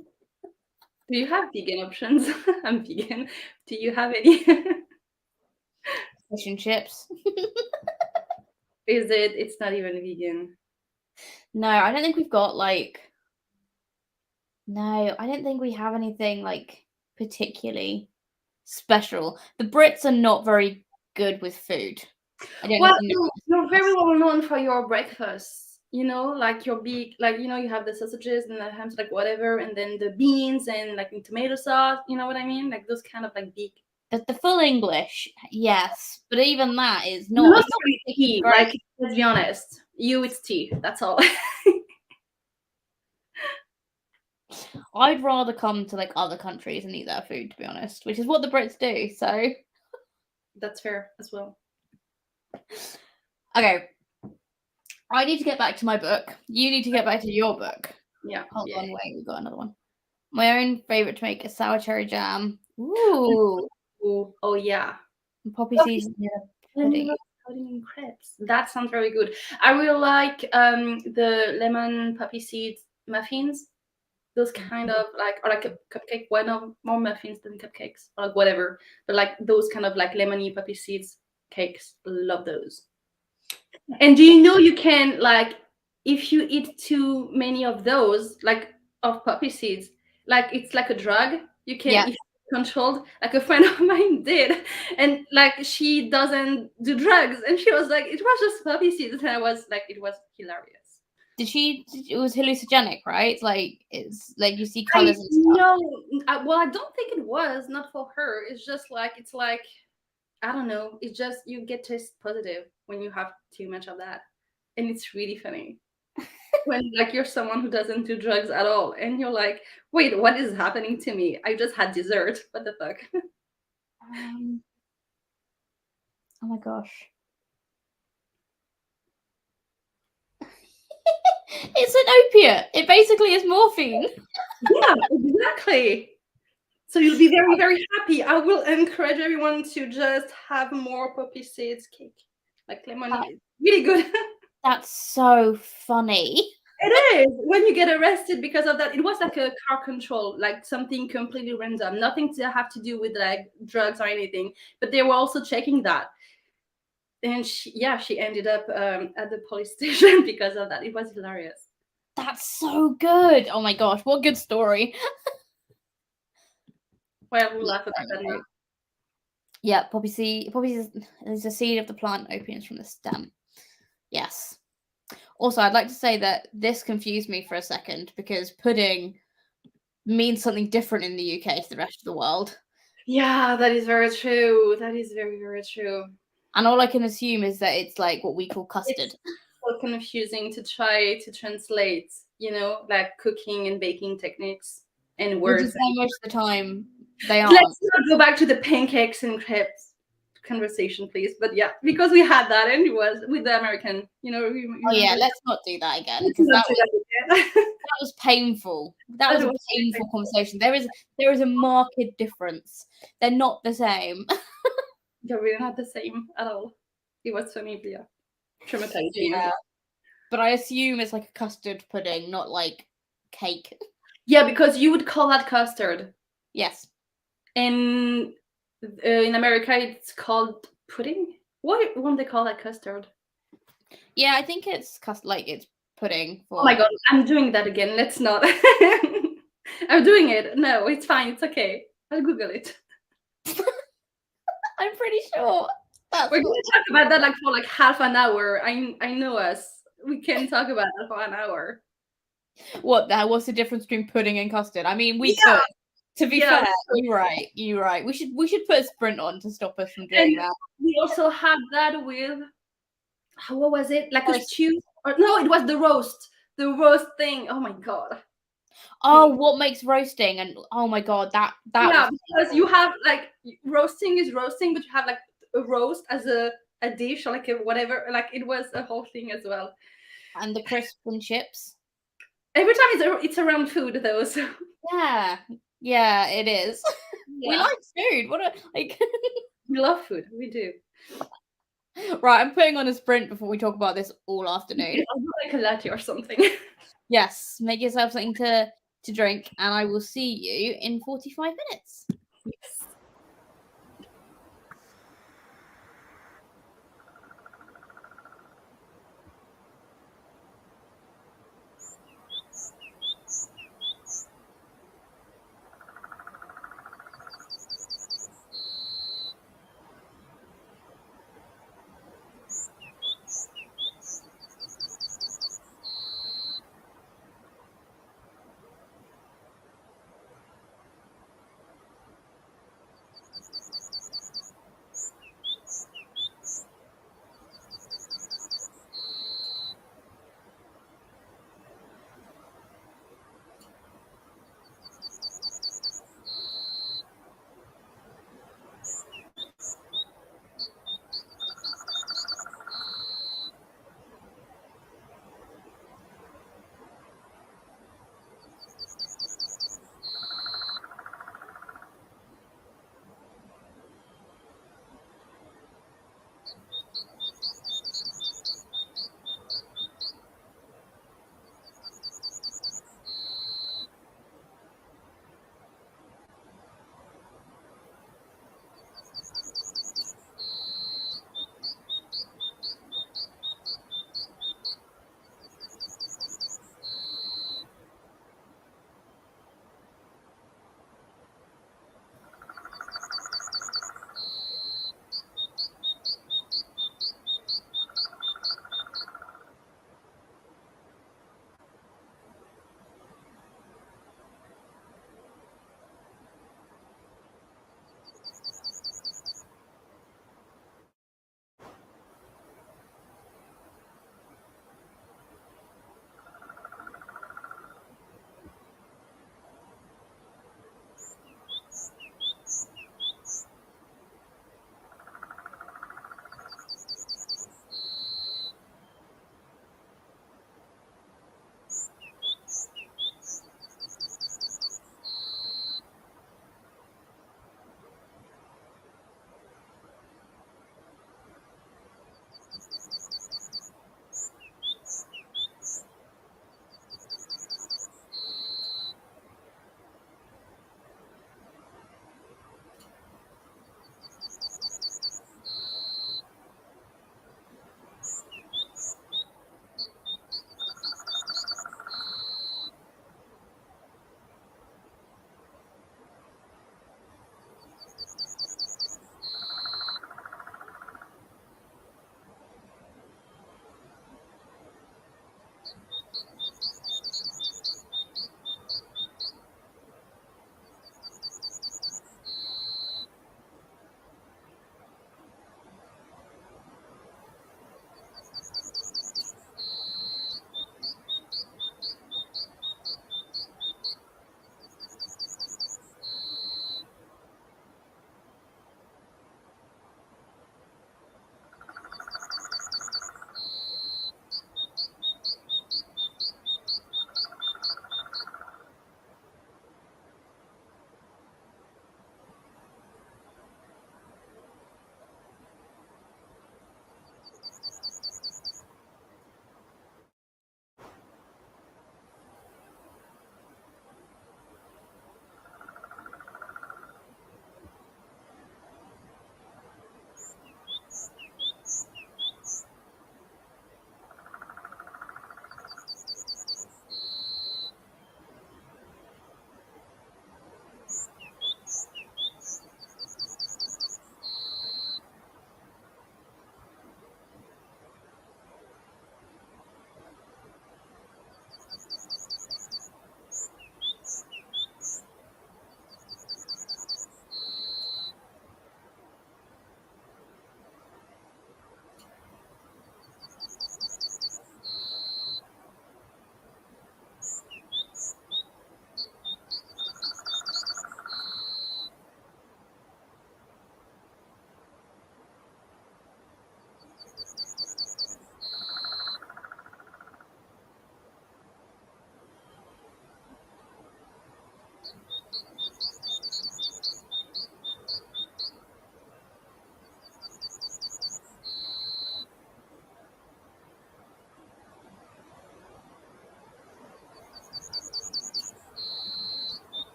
you have vegan options? I'm vegan. Do you have any? Fish and chips. Is it? It's not even vegan. No, I don't think we've got like. No, I don't think we have anything like particularly special. The Brits are not very good with food. Well, you're very well known for your breakfasts. Like your big, like you have the sausages and the hams, like whatever, and then the beans and like tomato sauce. You know what I mean? Like those kind of like big. The full English, yes, but even that is not. Tea. Like, let's be honest, it's tea. That's all. I'd rather come to like other countries and eat their food, to be honest, which is what the Brits do. So That's fair as well. Okay. I need to get back to my book. You need to get back to your book. Yeah. Hold yeah. on, wait, we've got another one. My own favorite to make is sour cherry jam. Ooh. Ooh, oh yeah. And poppy Poppy seeds in the Vanilla pudding. pudding and crepes. That sounds very good. I really like the lemon poppy seeds muffins. Those kind of like, or like a cupcake. Why not more muffins than cupcakes? Or like whatever. But like those kind of like lemony poppy seeds cakes. Love those. And do you know you can like, if you eat too many of those, like of poppy seeds, like it's like a drug. You can, Yeah. if you're controlled. Like a friend of mine did, and like she doesn't do drugs, and she was like, it was just poppy seeds, and I was like, it was hilarious. It was hallucinogenic, right? Like it's like you see I colors and stuff. know. Well, I don't think it was not for her. It's just like it's like I don't know. It's just you get test positive when you have too much of that, and it's really funny when like you're someone who doesn't do drugs at all, and you're like, wait, what is happening to me? I just had dessert. What the fuck? Oh my gosh. It's an opiate. It basically is morphine. Yeah, exactly. So you'll be very, very happy. I will encourage everyone to just have more poppy seeds cake, like lemon. It's really good. That's so funny. It is when you get arrested because of that. It was like a car control, like something completely random, nothing to have to do with like drugs or anything. But they were also checking that, and she ended up at the police station because of that. It was hilarious. That's so good. Oh my gosh, what a good story. Well, we'll laugh about that now. Yeah, poppy seed. Poppy is a seed of the plant opiums from the stem. Yes. Also, I'd like to say that this confused me for a second because pudding means something different in the UK to the rest of the world. Yeah, that is very true. That is very, very true. And all I can assume is that it's like what we call custard. It's so confusing to try to translate, like cooking and baking techniques and Which words. is why most of the time they aren't. Let's not go back to the pancakes and crepes conversation, please. But yeah, because we had that and it was with the American, Oh yeah, let's not do that again Let's because not that do that again. was painful. That That was a was painful conversation. There is a marked difference. They're not the same. They're really not the same at all. It was for me, yeah, traumatizing. Yeah. But I assume it's like a custard pudding, not like cake. Yeah, because you would call that custard. Yes. And in America, it's called pudding. Why won't they call that custard? Yeah, I think it's like it's pudding. Oh my god, I'm doing that again. Let's not. I'm doing it. No, it's fine. It's okay. I'll Google it. I'm pretty sure. We're going to talk about that like for like half an hour. I know us. We can talk about that for an hour. What's the difference between pudding and custard? I mean, we could. To be fair, you're right. You're right. We should put a sprint on to stop us from doing that. We also had that with what was it? Like a stew? Or no, it was the roast. The roast thing. Oh my god. Oh, what makes roasting? And oh my god, that yeah, because you have like roasting is roasting, but you have like a roast as a dish or like a whatever. Like it was a whole thing as well. And the crisp and chips. Every time it's around food though. So yeah, it is. Yeah. We like food. What a like. We love food. We do. Right, I'm putting on a sprint before we talk about this all afternoon. I'll do like a latte or something. Yes, make yourself something to drink, and I will see you in 45 minutes. Yes.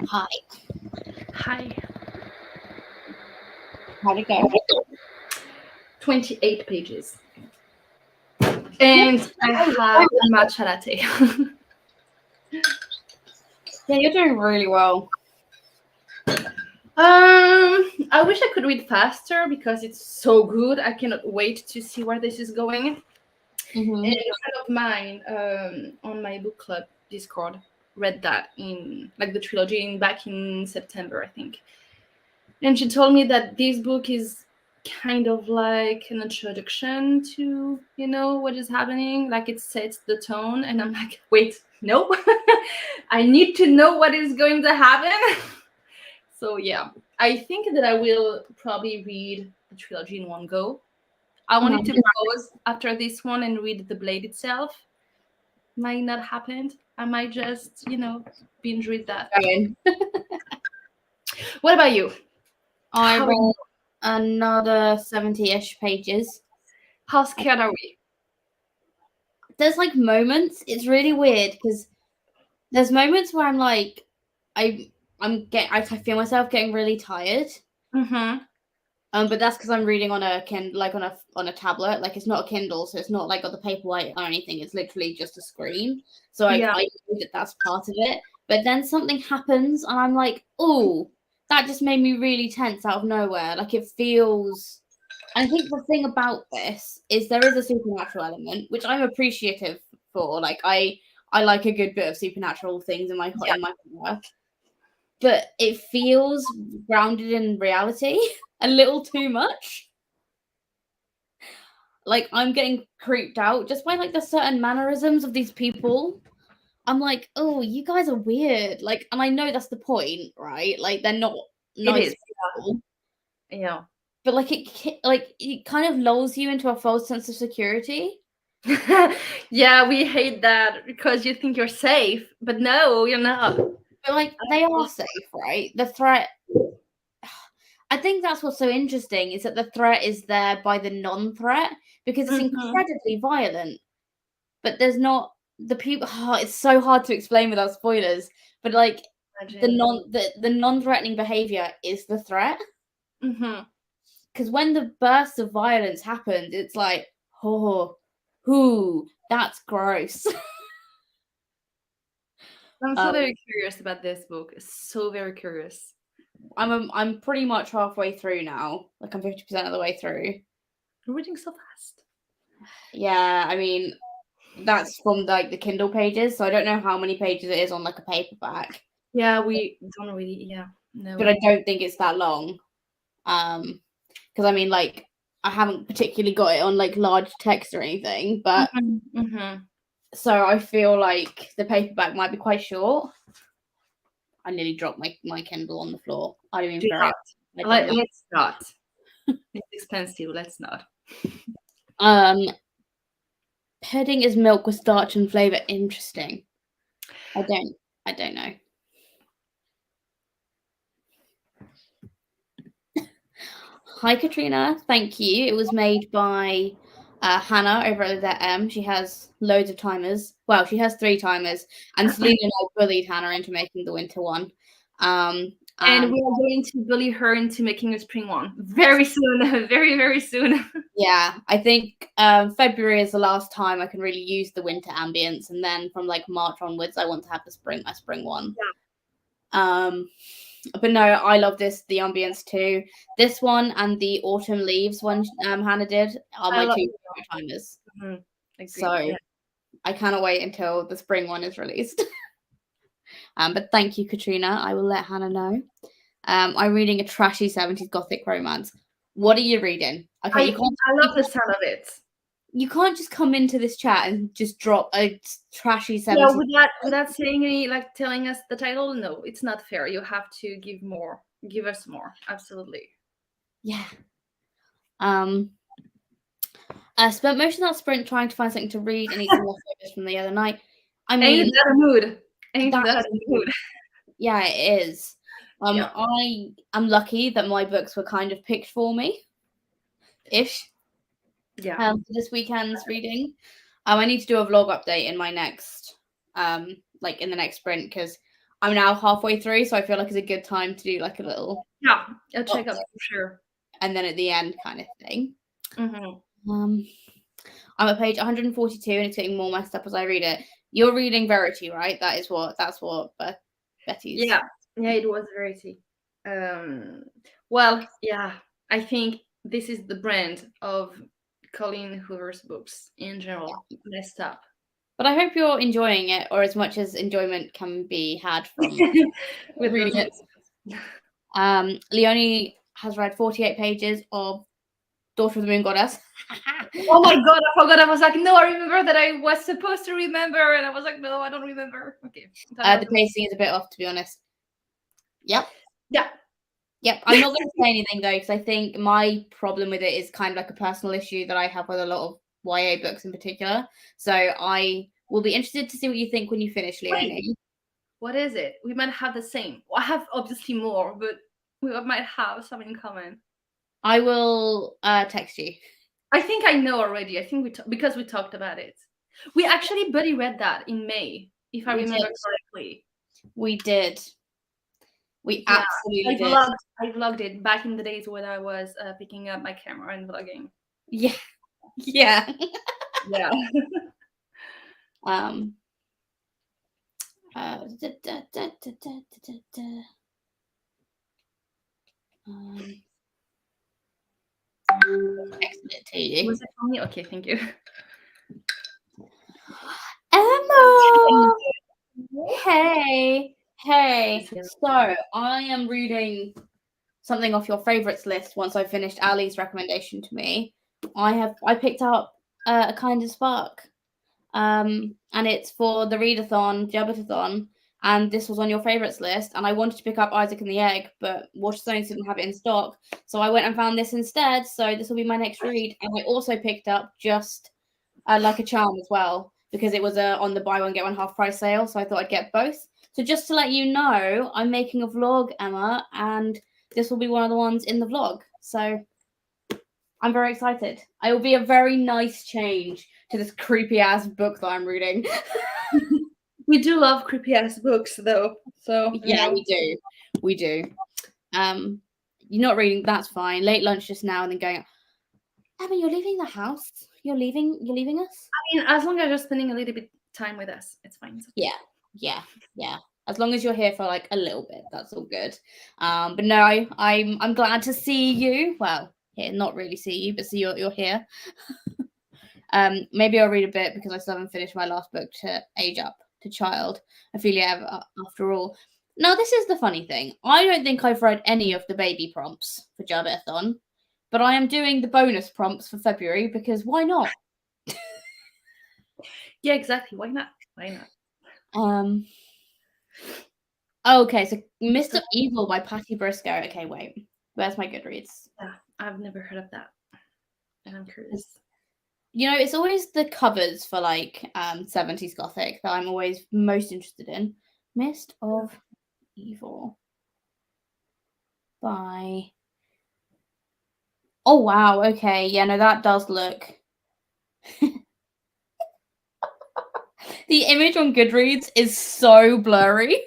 Hi. Hi. How'd it go? 28 pages. And I have a matcha latte. Yeah, you're doing really well. I wish I could read faster because it's so good. I cannot wait to see where this is going. Mm-hmm. And a friend of mine on my book club Discord read that in like the trilogy back in September, I think. And she told me that this book is kind of like an introduction to, what is happening. Like it sets the tone. And I'm like, wait, no, I need to know what is going to happen. So yeah, I think that I will probably read the trilogy in one go. I wanted to pause after this one and read The Blade itself. Might not happen. I might just, binge read that. What about you? I read another 70-ish pages. How scared are we? There's like moments. It's really weird because there's moments where I'm like, I feel myself getting really tired. Mm-hmm. But that's because I'm reading on a Kindle, like on a tablet. Like it's not a Kindle, so it's not like got the paperweight or anything. It's literally just a screen. So I know that that's part of it. But then something happens, and I'm like, oh, that just made me really tense out of nowhere. Like it feels. I think the thing about this is there is a supernatural element, which I'm appreciative for. Like I like a good bit of supernatural things in my work, but it feels grounded in reality a little too much. Like I'm getting creeped out just by like the certain mannerisms of these people. I'm like, oh, you guys are weird. Like, and I know that's the point, right? Like they're not nice people. Yeah. But like it kind of lulls you into a false sense of security. Yeah, we hate that because you think you're safe, but no, you're not. But like they are safe, right? The threat. I think that's what's so interesting is that the threat is there by the non-threat because it's incredibly violent. But there's not the people. Oh, it's so hard to explain without spoilers. But like the non-threatening behavior is the threat. Because when the bursts of violence happened, it's like, oh, who? That's gross. I'm so very curious about this book. So very curious. I'm pretty much halfway through now. Like I'm 50% of the way through. You're reading so fast. Yeah, I mean, that's from like the Kindle pages, so I don't know how many pages it is on like a paperback. Yeah, we don't really. Yeah, no. But I don't think it's that long. Because I mean, like, I haven't particularly got it on like large text or anything, but so I feel like the paperback might be quite short. I nearly dropped my Kindle on the floor. I don't even care. Let's not. It's expensive. Let's not. Pudding is milk with starch and flavor. Interesting. I don't know. Hi Katrina, thank you. It was made by Hannah over at the M. She has loads of timers. Well, she has 3 timers, and Selena and I bullied Hannah into making the winter one. And we are going to bully her into making a spring one very soon, very, very soon. Yeah, I think February is the last time I can really use the winter ambience, and then from like March onwards, I want to have my spring one. Yeah. But no, I love the ambience too. This one and the autumn leaves one Hannah did are my 2 favorite timers. So I cannot wait until the spring one is released. But thank you, Katrina. I will let Hannah know. I'm reading a trashy 70s gothic romance. What are you reading? Okay, I love the sound of it. You can't just come into this chat and just drop a trashy 70s. Yeah, without saying any, like telling us the title. No, it's not fair. You have to give more. Give us more. Absolutely. Yeah. I spent most of that sprint trying to find something to read and eat some leftovers from the other night. I mean, ain't that a mood? Ain't that a mood? Yeah, it is. I am lucky that my books were kind of picked for me, ish. Yeah. For this weekend's reading, I need to do a vlog update in my next, like in the next sprint because I'm now halfway through, so I feel like it's a good time to do like a little, Yeah, I'll check out for sure. and then at the end kind of thing. Mm-hmm. I'm at page 142, and it's getting more messed up as I read it. You're reading Verity, right? That's what Betty's. Yeah, it was Verity. Well, yeah, I think this is the brand of Colleen Hoover's books in general. Messed up. But I hope you're enjoying it, or as much as enjoyment can be had from With reading it. Leonie has read 48 pages of Daughter of the Moon Goddess. Oh my god, I forgot. I was like, no, I remember that I was supposed to remember, and I was like, no, I don't remember. Okay. The pacing is a bit off, to be honest. Yep. Yeah. Yep. I'm not going to say anything though, because I think my problem with it is kind of like a personal issue that I have with a lot of YA books in particular. So I will be interested to see what you think when you finish, Leonie. What is it? We might have the same. Well, I have obviously more, but we might have some in common. I will text you. I think I know already. I think because we talked about it. We actually buddy read that in May, if I remember correctly. We did. We absolutely did. I vlogged it back in the days when I was picking up my camera and vlogging. Yeah. Yeah. Yeah. Texted it to you. Was it for me? Okay, thank you. Emma! Hey. So I am reading something off your favorites list once I finished Ali's recommendation to me. I picked up A Kinder Spark. And it's for the readathon, Jabbertathon, and this was on your favorites list. And I wanted to pick up Isaac and the Egg, but Waterstones didn't have it in stock, so I went and found this instead. So this will be my next read. And I also picked up Just Like a Charm as well, because it was on the buy one get one half price sale. So I thought I'd get both. So just to let you know, I'm making a vlog, Emma, and this will be one of the ones in the vlog. So I'm very excited. It will be a very nice change to this creepy ass book that I'm reading. We do love creepy ass books, though. So yeah, we do. You're not reading. That's fine. Late lunch just now, and then going. Emma, you're leaving the house. You're leaving us. I mean, as long as you're spending a little bit time with us, it's fine. Yeah. As long as you're here for like a little bit, that's all good. But no, I'm glad to see you. Well, yeah, not really see you, but see you're here. Maybe I'll read a bit because I still haven't finished my last book to age up to child, Ophelia, after all. Now, this is the funny thing. I don't think I've read any of the baby prompts for Jabberthon, but I am doing the bonus prompts for February because why not? Yeah, exactly. Why not? Okay, so Mr. Evil by Patty Briscoe. Okay, wait. Where's my Goodreads? Yeah, I've never heard of that. And I'm curious. You know, it's always the covers for like 70s Gothic that I'm always most interested in. Mist of Evil by... Oh, wow. Okay. Yeah, no, that does look... The image on Goodreads is so blurry.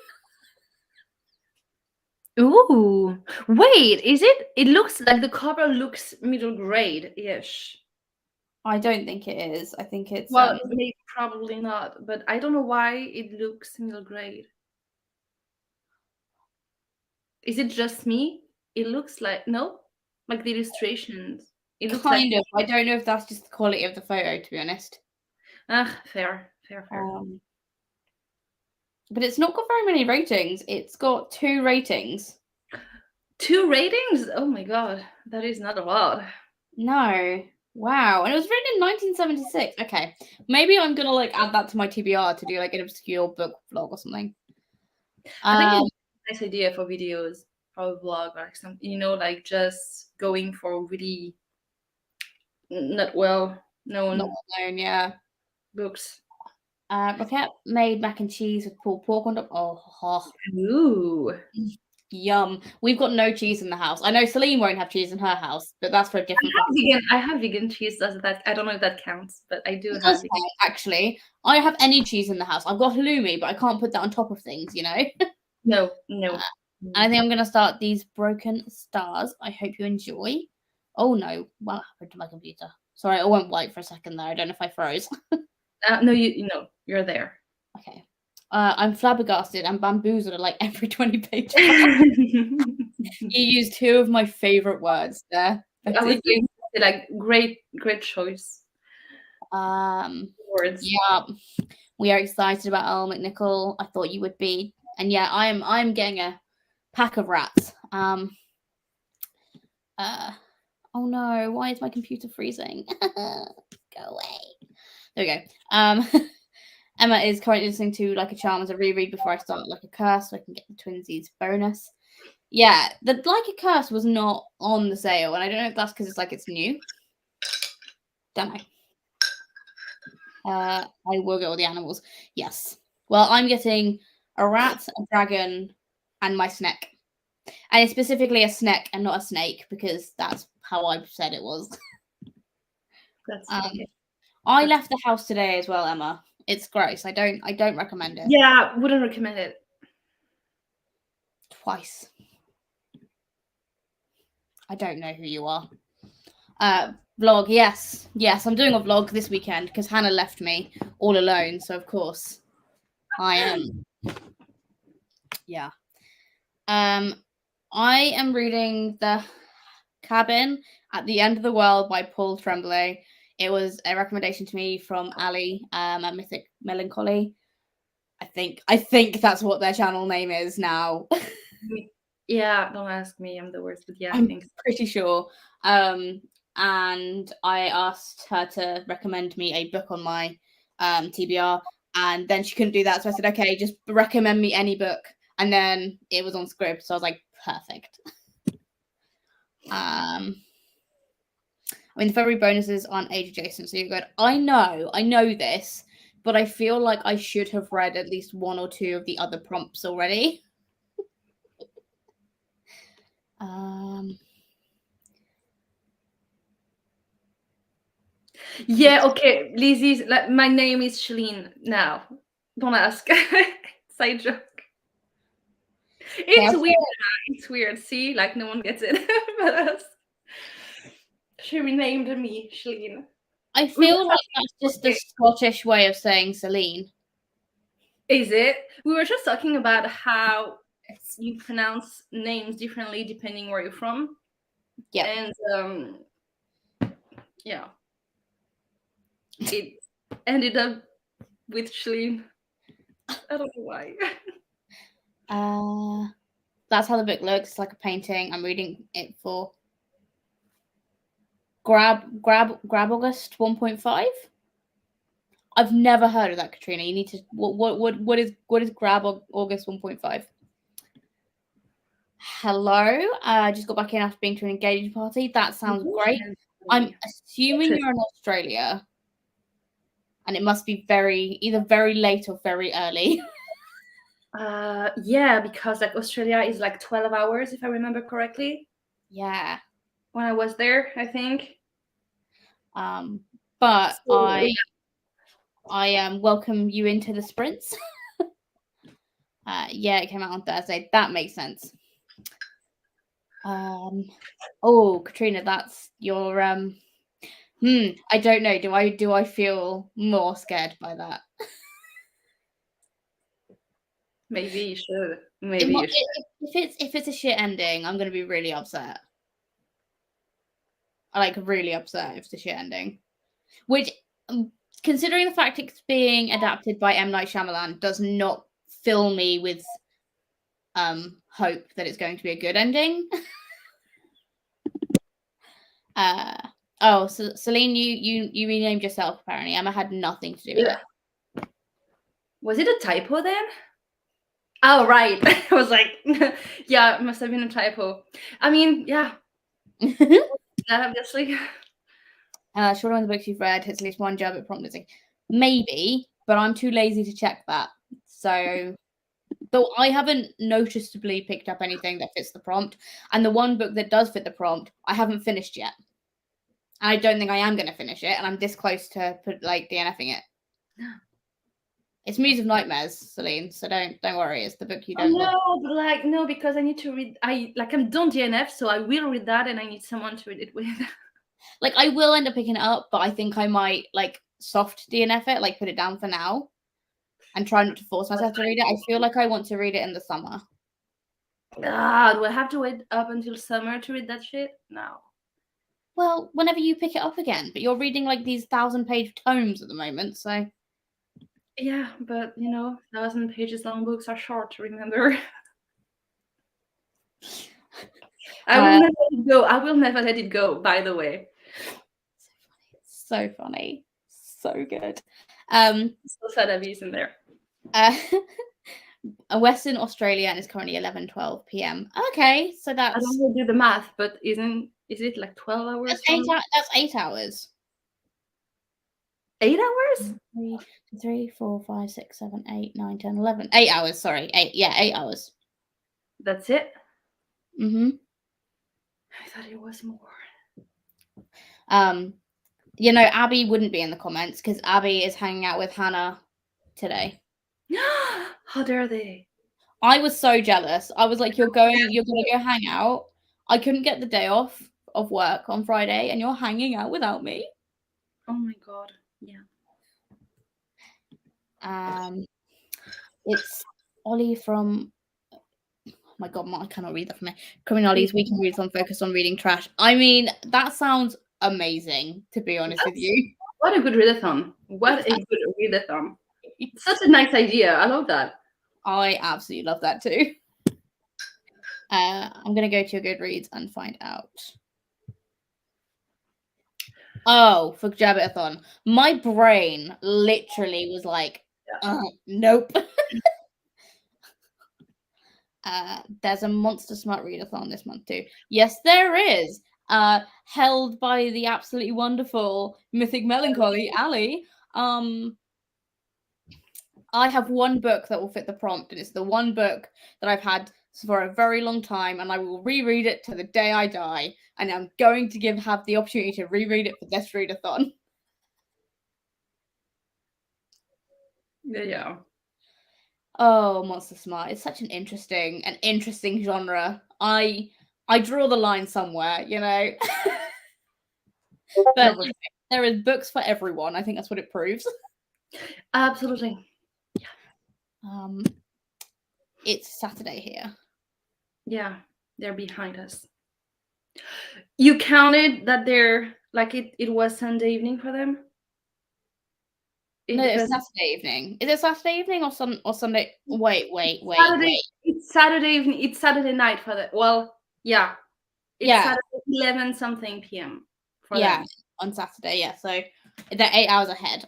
Ooh. Wait, is it? It looks like the cover looks middle grade-ish. I don't think it is. I think it's... Well, maybe probably not, but I don't know why it looks middle grade. Is it just me? It looks like... No? Like the illustrations. It looks kind of. I don't know if that's just the quality of the photo, to be honest. Fair. But it's not got very many ratings. It's got 2 ratings. 2 ratings? Oh my god, that is not a lot. No. Wow. And it was written in 1976. Okay. Maybe I'm gonna like add that to my TBR to do like an obscure book vlog or something. I think it's a nice idea for videos, for a vlog or something, you know, like just going for really not well known yeah. books. Roquette made mac and cheese with pulled pork on top. Oh. Ooh. Yum. We've got no cheese in the house. I know Celine won't have cheese in her house, but that's for a different I have vegan cheese. Does that? I don't know if that counts, but I do have actually. I have any cheese in the house. I've got halloumi, but I can't put that on top of things, you know? No. And I think I'm going to start These Broken Stars. I hope you enjoy. Oh no, what happened to my computer? Sorry, it went white for a second there. I don't know if I froze. No, you're there. Okay. I'm flabbergasted and bamboozled at like every 20 pages. You used two of my favorite words there. I was going to say, like, great choice. Words. Yeah, we are excited about Al McNichol. I thought you would be, and yeah, I'm getting a pack of rats. Oh no, why is my computer freezing? Go away. There we go. Emma is currently listening to Like a Charm as a reread before I start Like a Curse, so I can get the Twinsies bonus. Yeah, the Like a Curse was not on the sale, and I don't know if that's because it's new. Don't know. I will get all the animals. Yes. Well, I'm getting a rat, a dragon, and my snake. And it's specifically a snake and not a snake because that's how I said it was. That's I left the house today as well, Emma. It's gross. I don't recommend it. Yeah, wouldn't recommend it. Twice. I don't know who you are. Vlog, yes. I'm doing a vlog this weekend because Hannah left me all alone. So of course, I am. Yeah. I am reading The Cabin at the End of the World by Paul Tremblay. It was a recommendation to me from Ali at Mythic Melancholy. I think that's what their channel name is now. Yeah, don't ask me. I'm the worst, but yeah, I'm I think so. pretty sure. And I asked her to recommend me a book on my TBR, and then she couldn't do that. So I said, okay, just recommend me any book. And then it was on Scribd, so I was like, perfect. I mean, the February bonuses aren't age adjacent, so you're good. I know this, but I feel like I should have read at least one or two of the other prompts already. Yeah, okay. Lizzie's like, my name is Shalene now. Don't ask. Side joke. It's weird. It's weird. See, like no one gets it. But us. She renamed me Shalene. I feel like that's just the Scottish way of saying Celine. Is it? We were just talking about how you pronounce names differently depending where you're from. Yeah. And yeah. It ended up with Shalene. I don't know why. That's how the book looks. It's like a painting. I'm reading it for Grab August 1.5. I've never heard of that, Katrina. You need to. What is Grab August 1.5? Hello. I just got back in after being to an engagement party. That sounds great. I'm assuming you're in Australia, and it must be either very late or very early. Yeah, because like Australia is like 12 hours, if I remember correctly. Yeah. When I was there, I think. But so, I welcome you into the sprints. Yeah, it came out on Thursday. That makes sense. Oh, Katrina, that's your I don't know. Do I feel more scared by that? Maybe you should. Maybe you should. If it's a shit ending, I'm gonna be really upset. Really upset if it's a shit ending. Which, considering the fact it's being adapted by M. Night Shyamalan, does not fill me with hope that it's going to be a good ending. So Celine, you renamed yourself apparently. Emma had nothing to do with it. Was it a typo then? Oh right. I was like, yeah, it must have been a typo. I mean, yeah. Obviously. Short on the books you've read hits at least one job at prompt missing. Maybe, but I'm too lazy to check that. So, though I haven't noticeably picked up anything that fits the prompt, and the one book that does fit the prompt, I haven't finished yet. And I don't think I am going to finish it, and I'm this close to DNFing it. It's Muse of Nightmares, Celine. So don't worry. It's the book you Oh, don't love. no, but like no, because I need to read. I'm done DNF, so I will read that, and I need someone to read it with. Like I will end up picking it up, but I think I might like soft DNF it, like put it down for now, and try not to force myself to read it. I feel like I want to read it in the summer. Do I have to wait up until summer to read that shit? No. Well, whenever you pick it up again, but you're reading like these 1,000-page tomes at the moment, so Yeah, but 1,000 pages long books are short. Remember. I will never let it go. I will never let it go. By the way. So funny, so good. So sad Abby is in there. Western Australia, and it's currently 11:12 p.m. Okay, so that's. I don't know do the math, but is it like 12 hours? That's 8 hours. 8 hours? 3, 4, 5, 6, 7, 8, 9, 10, 11. 8 hours. Sorry, 8. Yeah, 8 hours. That's it. Mm-hmm. I thought it was more. Abby wouldn't be in the comments because Abby is hanging out with Hannah today. How dare they? I was so jealous. I was like, you're gonna go hang out. I couldn't get the day off of work on Friday, and you're hanging out without me. Oh my god. Yeah. It's Ollie from. Oh my god, I cannot read that from me. Criminalities Weekend Readathon focused on reading trash. I mean, that sounds amazing, to be honest with you. What a good readathon. What a good readathon. Such a nice idea. I love that. I absolutely love that too. I'm going to go to Goodreads and find out. Oh, for Jabbitathon. My brain literally was like, nope. There's a Monster Smart Readathon this month too. Yes, there is. Held by the absolutely wonderful Mythic Melancholy, Ali. I have one book that will fit the prompt, and it's the one book that I've had for a very long time, and I will reread it to the day I die. And I'm going to have the opportunity to reread it for this readathon. Yeah. Oh, Monster Smart. It's such an interesting genre. I draw the line somewhere, But there is books for everyone. I think that's what it proves. Absolutely. It's Saturday here. Yeah, they're behind us. You counted that they're like it was Sunday evening for them? No, it's Saturday evening. Is it Saturday evening or Sunday? Wait. It's Saturday evening. It's Saturday night for them. Well, yeah. It's Saturday 11 something p.m. for them. On Saturday. Yeah, so they're 8 hours ahead.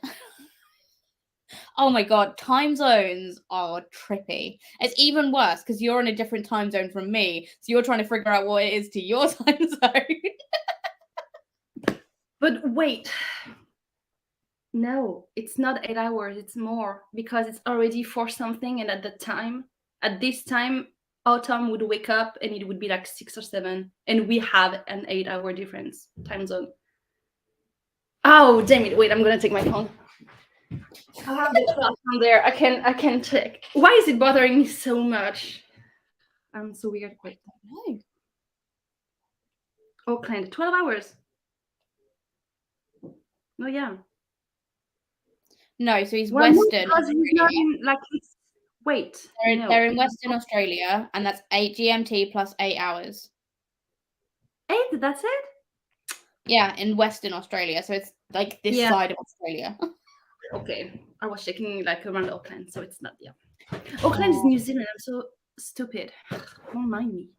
Oh my god, time zones are trippy. It's even worse because you're in a different time zone from me, so you're trying to figure out what it is to your time zone. But wait. No, it's not 8 hours, it's more because it's already 4 something, and at this time, Autumn would wake up and it would be like 6 or 7, and we have an 8-hour difference time zone. Oh, damn it. Wait, I'm gonna take my phone. I have the clock on there. I can check. Why is it bothering me so much? I'm so weird. Wait, no. Auckland, 12 hours. Oh yeah. No, so he's Western. He's not in, they're in Western Australia, and that's 8 GMT plus 8 hours. 8? That's it? Yeah, in Western Australia, so it's like this side of Australia. Okay, I was checking like around Auckland, so it's not. Yeah, Auckland is New Zealand. I'm so stupid. Don't mind me.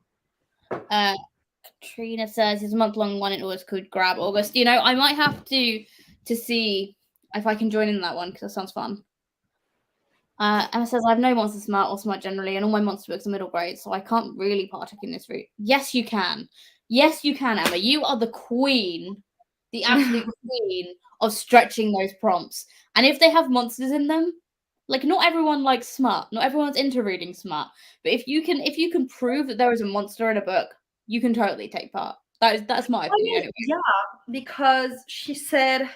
Katrina says it's a month-long one. It always could grab August. I might have to see if I can join in that one because that sounds fun. Emma says I have no Monster Smart or Smart generally, and all my monster books are middle grade, so I can't really partake in this route. Yes, you can. Yes, you can, Emma. You are the queen, the absolute queen of stretching those prompts. And if they have monsters in them, like not everyone likes smart, not everyone's into reading smart. But if you can prove that there is a monster in a book, you can totally take part. That's my opinion anyway. Yeah, because she said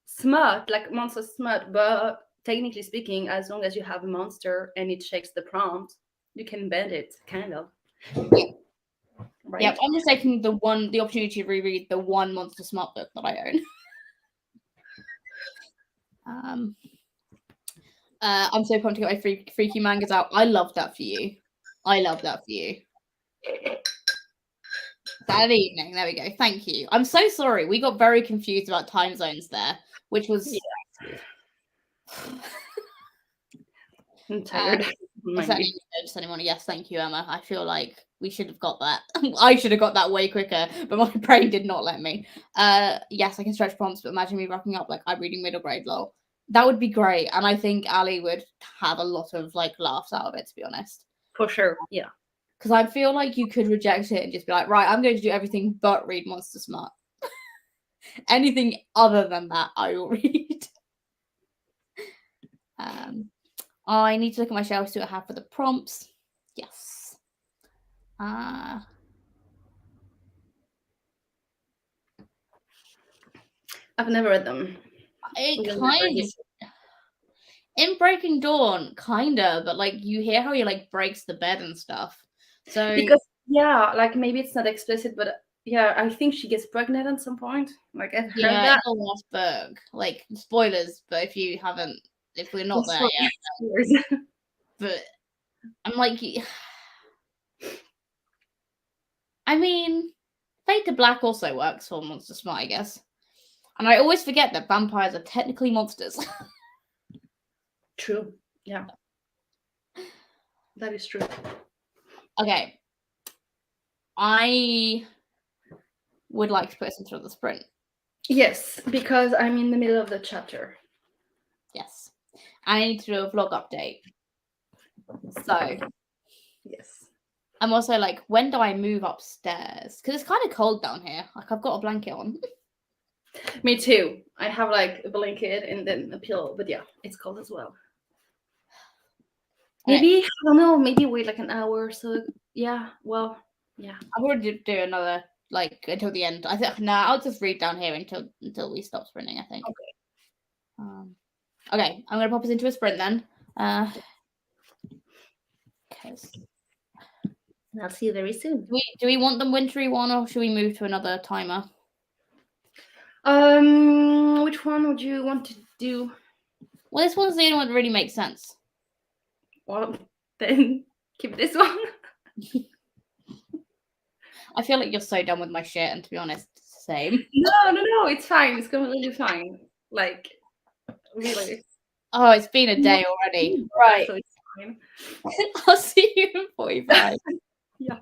smart, like monster smart, but technically speaking, as long as you have a monster and it checks the prompt, you can embed it, kind of. Yeah. Right. Yep, I'm just taking the opportunity to reread the one Monster Smart book that I own. I'm so pumped to get my freaky mangas out. I love that for you. Saturday evening. There we go. Thank you. I'm so sorry. We got very confused about time zones there, which was. Yeah. I'm tired. Just anyone. Yes, thank you, Emma. I feel like we should have got that. I should have got that way quicker, but my brain did not let me. Yes, I can stretch prompts, but imagine me wrapping up like I'm reading middle grade lol. That would be great, and I think Ali would have a lot of like laughs out of it, to be honest. For sure, yeah. Because I feel like you could reject it and just be like, right, I'm going to do everything but read Monster Smart. Anything other than that, I will read. I need to look at my shelves, see what I have for the prompts. Yes. I've never read them. In Breaking Dawn, kinda, but like you hear how he like breaks the bed and stuff. So because like maybe it's not explicit, but yeah, I think she gets pregnant at some point. Like I've heard that. In the last book. Like spoilers, but if we're not there yet. But I'm like, I mean, Fade to Black also works for Monster Smart, I guess. And I always forget that vampires are technically monsters. True. Yeah. That is true. Okay. I would like to put us into the sprint. Yes, because I'm in the middle of the chapter. Yes. I need to do a vlog update. So. Yes. I'm also like, when do I move upstairs? Because it's kind of cold down here. Like, I've got a blanket on. Me too. I have like a blanket and then a pillow, but yeah, it's cold as well. Maybe, I don't know, maybe wait like an hour or so. Yeah, well, yeah. I'm going to do another, like, until the end. I think, I'll just read down here until we stop sprinting, I think. Okay. Okay, I'm going to pop us into a sprint then. Okay. I'll see you very soon. Do we want the wintry one, or should we move to another timer? Which one would you want to do? Well, this one's the only one that really makes sense. Well, then keep this one. I feel like you're so done with my shit, and to be honest, same. No, it's fine. It's completely fine. Like, really. Oh, it's been a day already. Right. So it's fine. I'll see you in 45. Yeah.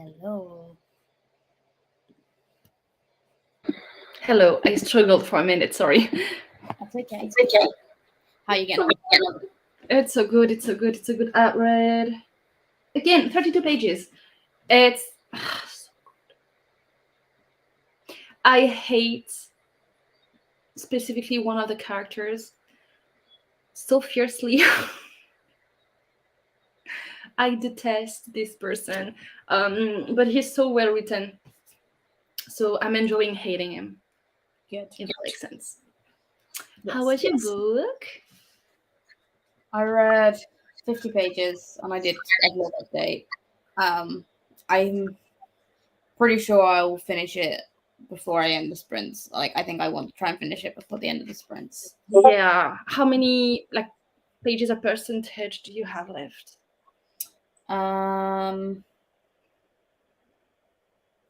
Hello. Hello. I struggled for a minute. Sorry. That's okay. It's okay. How you getting on? It's so good. It's so good. It's so good. I read again 32 pages. It's so good. I hate specifically one of the characters so fiercely. I detest this person, but he's so well written. So I'm enjoying hating him. Good. If that makes sense. Yes. How was your book? I read 50 pages and I did a vlog update. I'm pretty sure I will finish it before I end the sprints. Like, I think I want to try and finish it before the end of the sprints. Yeah. How many pages or percentage do you have left?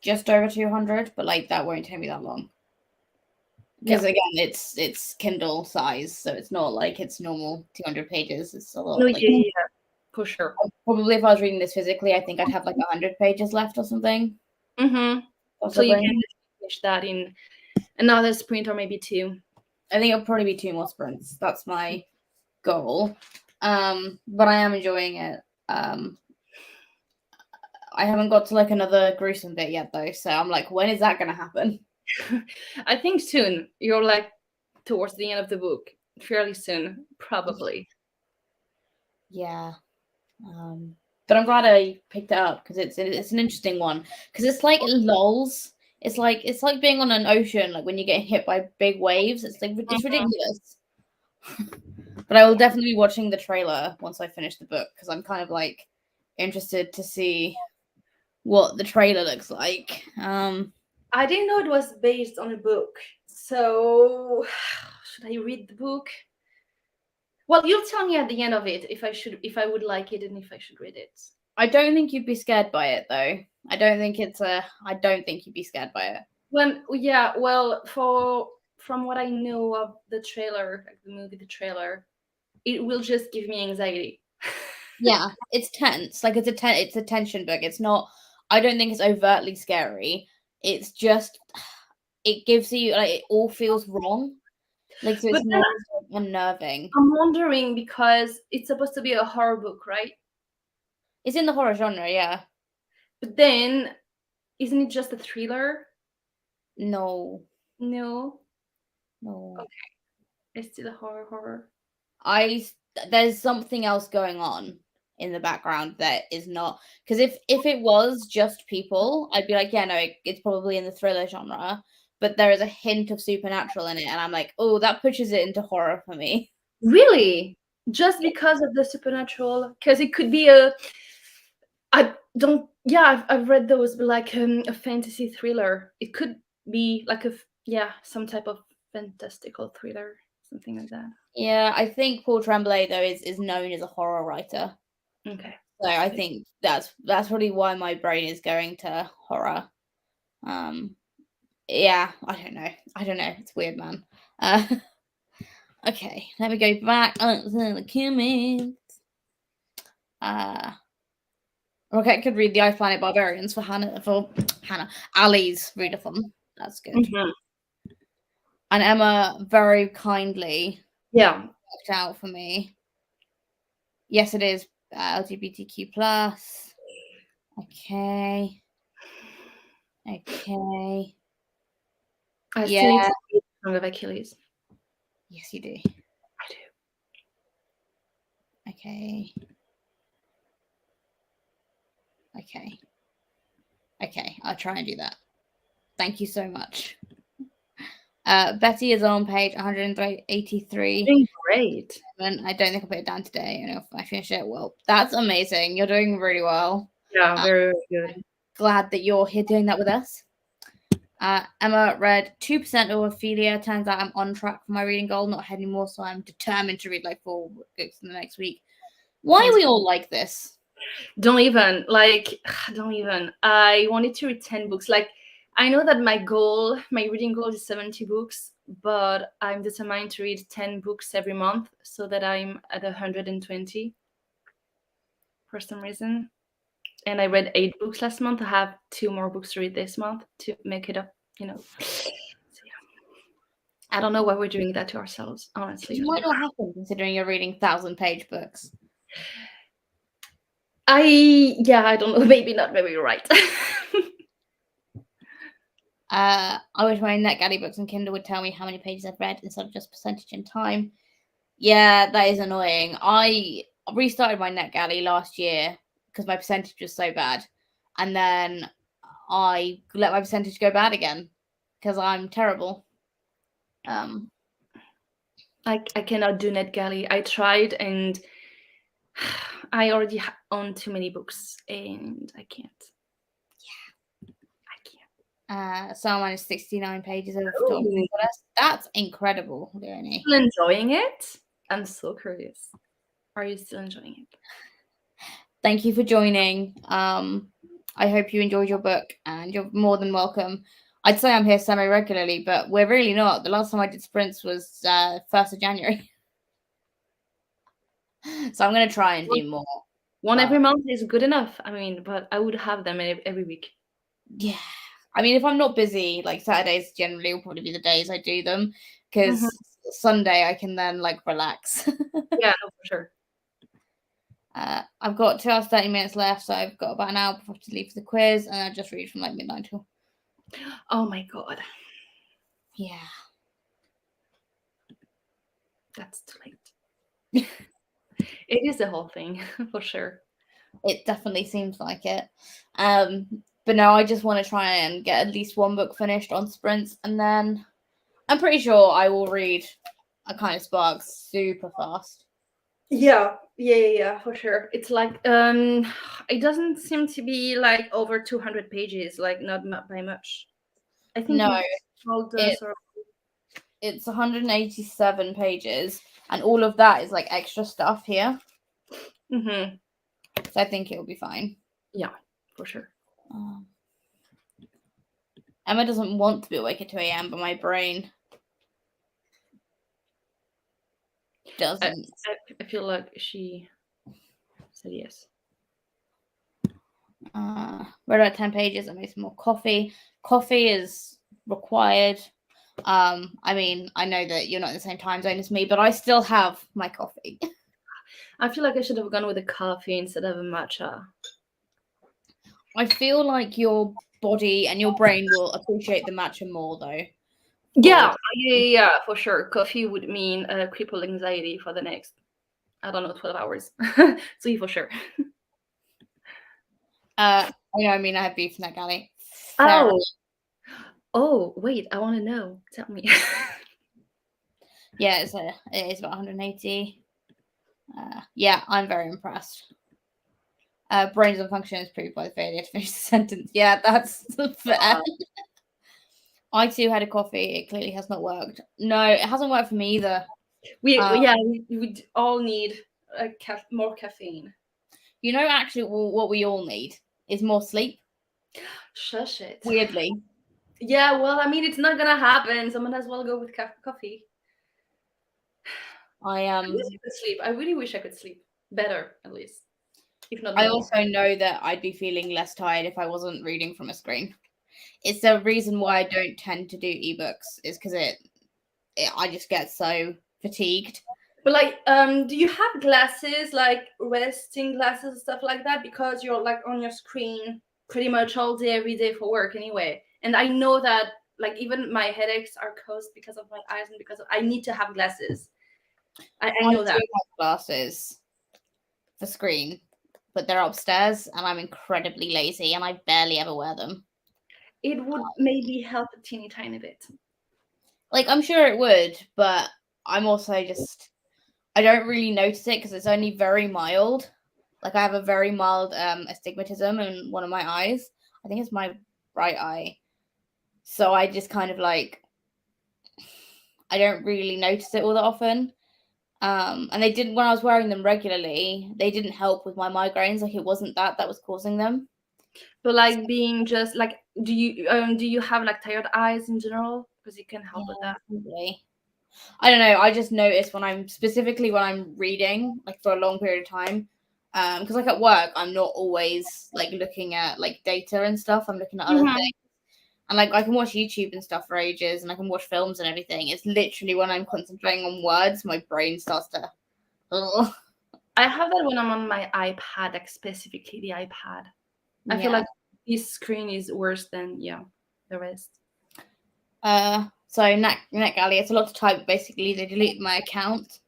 Just over 200, but like that won't take me that long. Because again, it's Kindle size, so it's not like it's normal 200 pages. It's a lot. No, like, yeah, for sure. Probably if I was reading this physically, I think I'd have like 100 pages left or something. Mm-hmm. So you can finish that in another sprint or maybe 2. I think it'll probably be 2 more sprints. That's my goal. But I am enjoying it. I haven't got to like another gruesome bit yet though, so I'm like, when is that gonna happen? I think soon. You're like towards the end of the book. Fairly soon, probably. Yeah. But I'm glad I picked it up because it's an interesting one. Because it's like lulls. It's like being on an ocean, like when you're getting hit by big waves. It's like it's ridiculous. But I will definitely be watching the trailer once I finish the book because I'm kind of like interested to see what the trailer looks like. I didn't know it was based on a book. So should I read the book? Well, you'll tell me at the end of it if I would like it and if I should read it. I don't think you'd be scared by it though. I don't think you'd be scared by it. From what I know of the trailer, like the movie, the trailer, it will just give me anxiety. Yeah, it's tense. Like it's a tension book. It's not. I don't think it's overtly scary. It's just it gives you like it all feels wrong. Like so, it's not unnerving. I'm wondering because it's supposed to be a horror book, right? It's in the horror genre, yeah. But then, isn't it just a thriller? No. No. Okay. It's still a horror. There's something else going on in the background that is not because if it was just people, I'd be like, yeah, no, it's probably in the thriller genre. But there is a hint of supernatural in it, and I'm like, oh, that pushes it into horror for me. Really? Just because of the supernatural? Because it could be I've read those, but like a fantasy thriller. It could be like some type of fantastical thriller, something like that. Yeah, I think Paul Tremblay though is known as a horror writer. Okay. So I think that's probably why my brain is going to horror. Yeah, I don't know. It's weird, man. Okay, let me go back to the comments. Okay, I could read the I Planet Barbarians for Hannah. Ali's readathon. That's good. Mm-hmm. And Emma very kindly worked out for me. Yes, it is LGBTQ plus. Okay. I still need to read Song of Achilles. Yes, you do. I do. Okay, I'll try and do that. Thank you so much. Betty is on page 183. Doing great. I don't think I'll put it down today. And if I finish it, well, that's amazing. You're doing really well. Yeah, very good. Glad that you're here doing that with us. Emma read 2% of Ophelia. Turns out I'm on track for my reading goal, not ahead anymore, so I'm determined to read like 4 books in the next week. Why are we all like this? Don't even. I wanted to read 10 books. Like, I know that my reading goal is 70 books, but I'm determined to read 10 books every month so that I'm at 120 for some reason. and I read 8 books last month. I have 2 more books to read this month to make it up, So, yeah. I don't know why we're doing that to ourselves, honestly. It might not happen considering you're reading 1,000-page books. I don't know. Maybe not. Maybe you're right. I wish my NetGalley books on Kindle would tell me how many pages I've read instead of just percentage in time. Yeah, that is annoying. I restarted my NetGalley last year because my percentage was so bad. And then I let my percentage go bad again because I'm terrible. I cannot do NetGalley. I tried, and I already own too many books, and I can't. Yeah, I can't. So I'm on 69 pages of Oh. That's incredible, Leonie. Still enjoying it? I'm so curious. Are you still enjoying it? Thank you for joining. I hope you enjoyed your book, and you're more than welcome. I'd say I'm here semi-regularly, but we're really not. The last time I did sprints was 1st of January. So I'm going to try and do more. One every month is good enough. I mean, but I would have them every week. Yeah. I mean, if I'm not busy, like Saturdays generally will probably be the days I do them, because Sunday I can then like relax. Yeah, no, for sure. I've got 2 hours 30 minutes left, so I've got about an hour before I have to leave for the quiz, and I'll just read from like midnight till. Oh my god. Yeah. That's too late. It is the whole thing, for sure. It definitely seems like it. But no, I just want to try and get at least one book finished on sprints, and then I'm pretty sure I will read A Kind of Spark super fast. Yeah, for sure. It's like it doesn't seem to be like over 200 pages, like not by much. I think no, it's 187 pages, and all of that is like extra stuff here. Mm-hmm. So I think it'll be fine. Yeah, for sure. Emma doesn't want to be awake at 2 a.m., but my brain doesn't. I feel like she said yes. Read about 10 pages. I made some more coffee. Coffee is required. I mean, I know that you're not in the same time zone as me, but I still have my coffee. I feel like I should have gone with a coffee instead of a matcha. I feel like your body and your brain will appreciate the matcha more, though. Yeah, for sure. Coffee would mean crippled anxiety for the next, I don't know, 12 hours. So for sure. I mean, I have beef in NetGalley. Oh, wait, I want to know. Tell me. Yeah, it is about 180. Yeah, I'm very impressed. Brains and function is proved by the failure to finish the sentence. Yeah, that's fair. I too had a coffee. It clearly has not worked. No, it hasn't worked for me either. We all need more caffeine. You know, actually, what we all need is more sleep. Shush it. Weirdly. Yeah, well, I mean, it's not gonna happen. Someone as well go with coffee. I could sleep. I really wish I could sleep better, at least. If not, I also know that I'd be feeling less tired if I wasn't reading from a screen. It's the reason why I don't tend to do ebooks, is because I just get so fatigued. But like, do you have glasses, like resting glasses and stuff like that? Because you're like on your screen pretty much all day, every day for work anyway. And I know that like even my headaches are caused because of my eyes and because I need to have glasses. I know that. I do have glasses for screen, but they're upstairs and I'm incredibly lazy and I barely ever wear them. It would maybe help a teeny tiny bit. Like, I'm sure it would, but I'm also just, I don't really notice it because it's only very mild. Like, I have a very mild astigmatism in one of my eyes. I think it's my right eye. So I just kind of like, I don't really notice it all that often. And they didn't, when I was wearing them regularly, they didn't help with my migraines. Like, it wasn't that was causing them. But like being just like, do you have like tired eyes in general? Because it can help with that. Probably. I don't know. I just notice when I'm reading, like for a long period of time, because like at work, I'm not always like looking at like data and stuff. I'm looking at other things. And like I can watch YouTube and stuff for ages, and I can watch films and everything. It's literally when I'm concentrating on words, my brain starts to. Ugh. I have that when I'm on my iPad, like specifically the iPad. I feel like this screen is worse than the rest. So NetGalley, it's a lot to type. Basically, they deleted my account.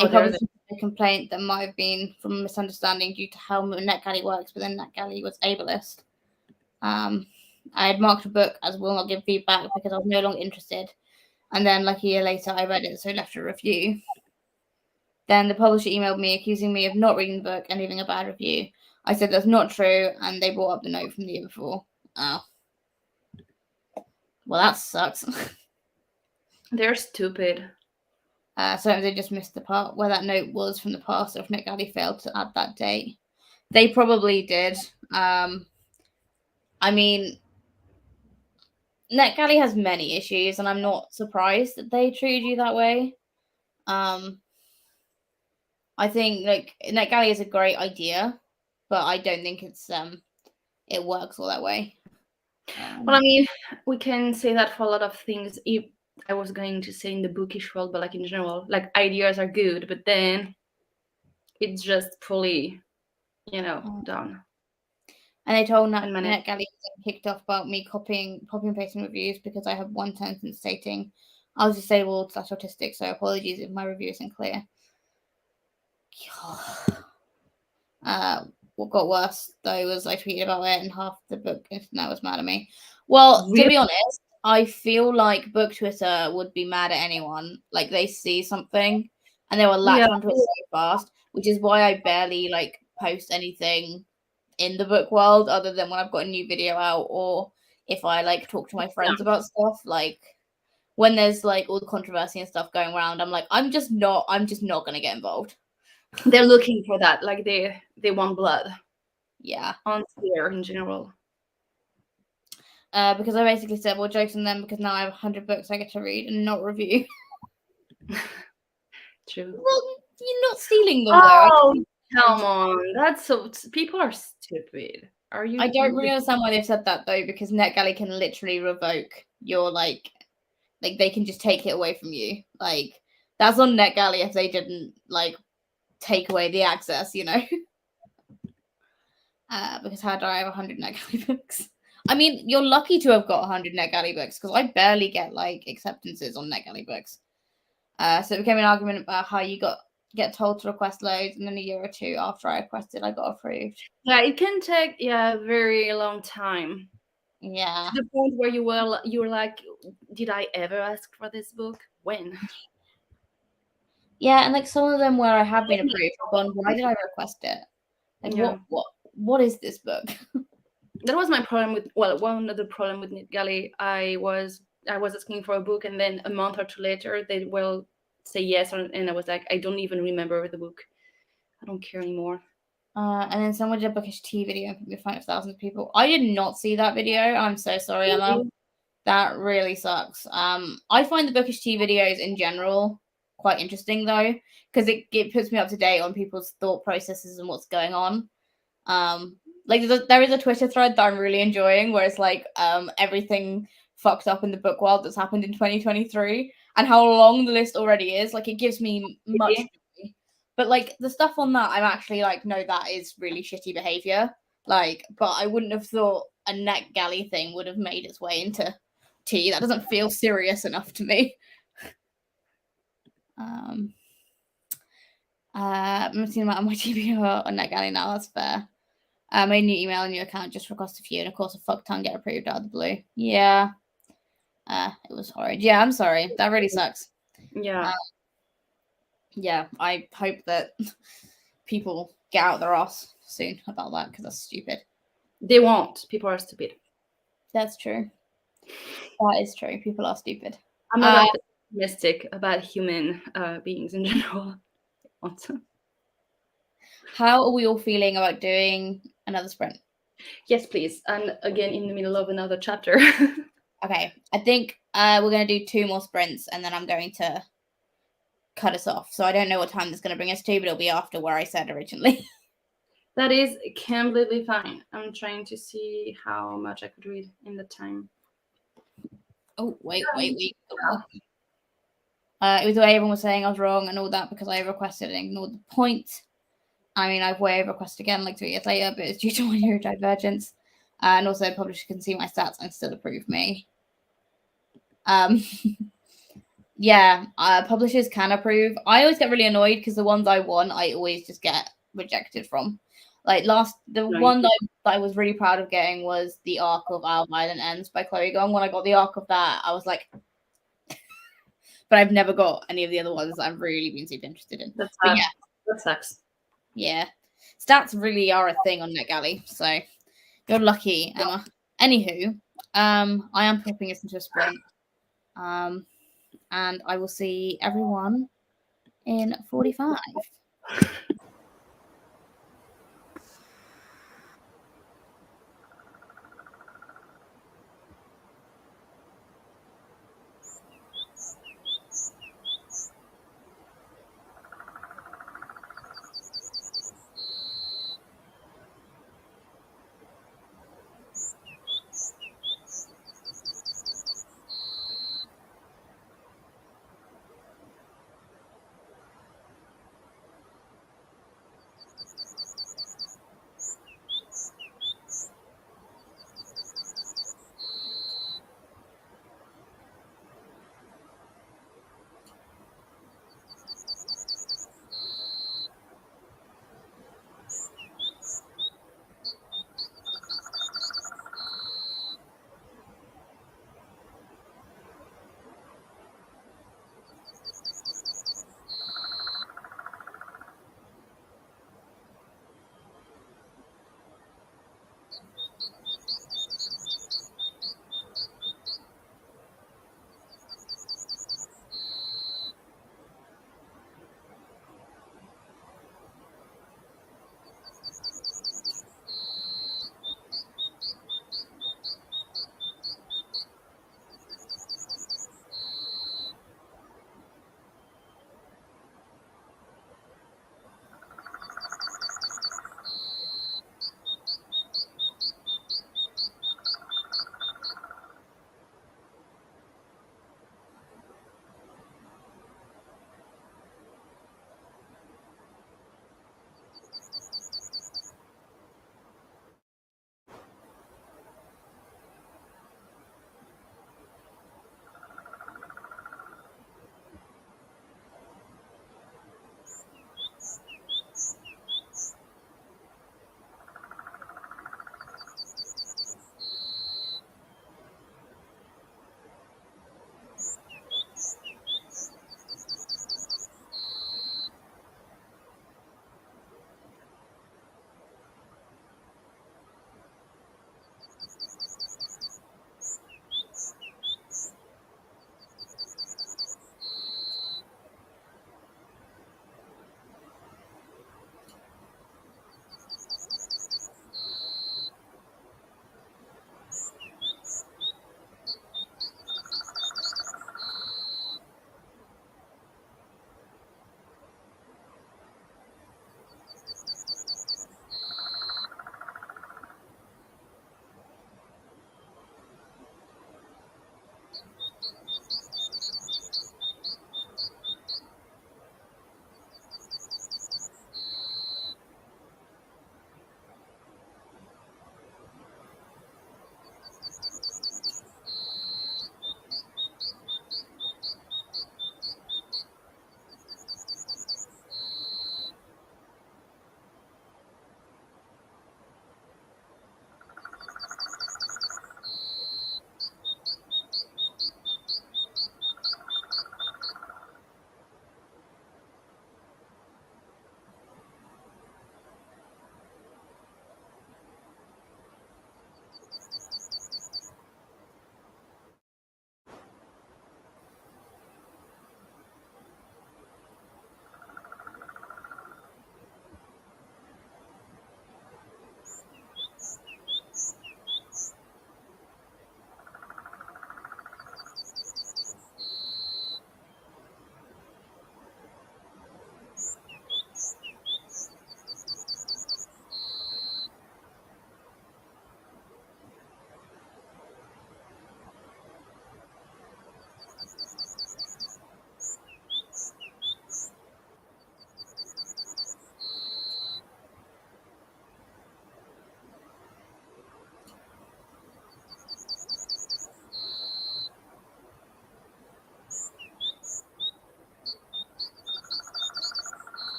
Oh, They published a complaint that might have been from a misunderstanding due to how NetGalley works, but then NetGalley was ableist. I had marked a book as will not give feedback because I was no longer interested. And then, like a year later, I read it, so I left a review. Then the publisher emailed me accusing me of not reading the book and leaving a bad review. I said that's not true, and they brought up the note from the year before. Oh. Well, that sucks. They're stupid. So they just missed the part where that note was from the past, or if NetGalley failed to add that date. They probably did. I mean, NetGalley has many issues, and I'm not surprised that they treated you that way. I think like NetGalley is a great idea, but I don't think it works all that way. Well, I mean, we can say that for a lot of things. If I was going to say in the bookish world, but like in general, like ideas are good, but then it's just fully, done. And they told NetGalley getting kicked off about me copying and pasting reviews because I have one sentence stating I was disabled / autistic, so apologies if my review isn't clear. What got worse though was I tweeted about it and half the book internet was mad at me. Well, to be honest, I feel like book Twitter would be mad at anyone. Like they see something and they will latch onto it so fast, which is why I barely like post anything in the book world other than when I've got a new video out or if I like talk to my friends about stuff. Like when there's like all the controversy and stuff going around, I'm like, I'm just not gonna get involved. They're looking for that, like they want blood. Yeah. On Twitter in general. Because I basically said, well, jokes on them because now I have 100 books I get to read and not review. True. Well, you're not stealing them, though. Come on. That's so... People are stupid. Are you? I don't really understand why they've said that, though, because NetGalley can literally revoke your, like they can just take it away from you. Like, that's on NetGalley if they didn't, like, take away the access, you know? Because how do I have 100 NetGalley books? I mean, you're lucky to have got 100 NetGalley books because I barely get, like, acceptances on NetGalley books. So it became an argument about how you get told to request loads, and then a year or two after I requested, I got approved. Yeah, it can take a very long time. Yeah. To the point where you were like, did I ever ask for this book? When? Yeah, and like some of them where I have been approved, I've gone, why did I request it? Like what is this book? That was my problem with one other problem with NetGalley. I was asking for a book, and then a month or two later they will say yes, and I was like, I don't even remember the book. I don't care anymore. And then someone did a bookish tea video and put me in front of thousands of people. I did not see that video. I'm so sorry, Emma. That really sucks. I find the bookish tea videos in general quite interesting though, because it puts me up to date on people's thought processes and what's going on. Like there is a Twitter thread that I'm really enjoying where it's like everything fucked up in the book world that's happened in 2023 and how long the list already is. Like it gives me much joy. But like the stuff on that, I'm actually like, no, that is really shitty behavior. Like, but I wouldn't have thought a NetGalley thing would have made its way into tea. That doesn't feel serious enough to me. I'm seeing that on my TBR on NetGalley now. That's fair. I made a new email and new account just for cost a few, and of course a fuck ton get approved out of the blue. Yeah. It was horrid. Yeah, I'm sorry. That really sucks. Yeah. Yeah, I hope that people get out their ass soon about that because that's stupid. They won't. People are stupid. That's true. That is true. People are stupid. I'm not optimistic about human beings in general. How are we all feeling about doing another sprint? Yes, please. And again, in the middle of another chapter. Okay. I think we're going to do 2 more sprints and then I'm going to cut us off. So I don't know what time that's going to bring us to, but it'll be after where I said originally. That is completely fine. I'm trying to see how much I could read in the time. Oh, wait. It was the way everyone was saying I was wrong and all that because I requested and ignored the point. I mean, I've way requested again like 2 years later, but it's due to my neurodivergence. And also, publisher can see my stats and still approve me. Yeah, publishers can approve. I always get really annoyed because the ones I want, I always just get rejected from. Like one that I was really proud of getting was the arc of Our Violent Ends by Chloe Gong. When I got the arc of that, I was like, but I've never got any of the other ones that I've really been super interested in. That's but yeah, that sucks. Yeah, stats really are a thing on NetGalley, so you're lucky, Emma. Anywho, I am popping us into a sprint, and I will see everyone in 45.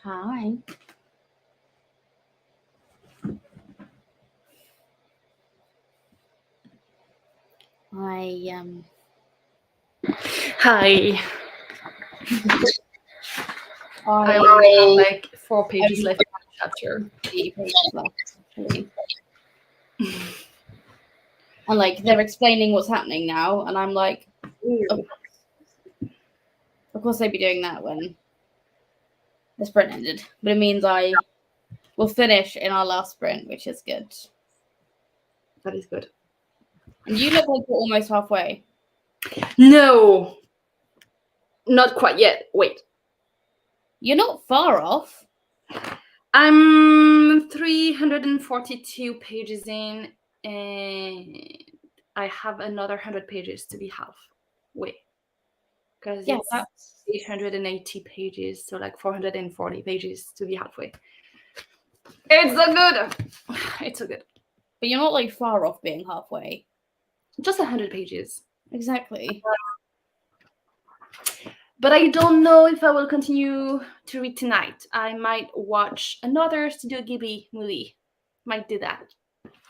Hi. I Hi. I I only have like 4 pages left in the chapter. 3 pages left, actually. And like they're explaining what's happening now, and I'm like, of course they'd be doing that when the sprint ended. But it means I will finish in our last sprint, which is good. That is good. And you look like you're almost halfway. No, not quite yet. Wait. You're not far off. I'm 342 pages in, and I have another 100 pages to be halfway. Because Yeah, it's that's 880 pages, so like 440 pages to be halfway. It's so good. It's so good. but you're not like far off being halfway. Just 100 pages. Exactly. But I don't know if I will continue to read tonight. I might watch another Studio Ghibli movie. Might do that.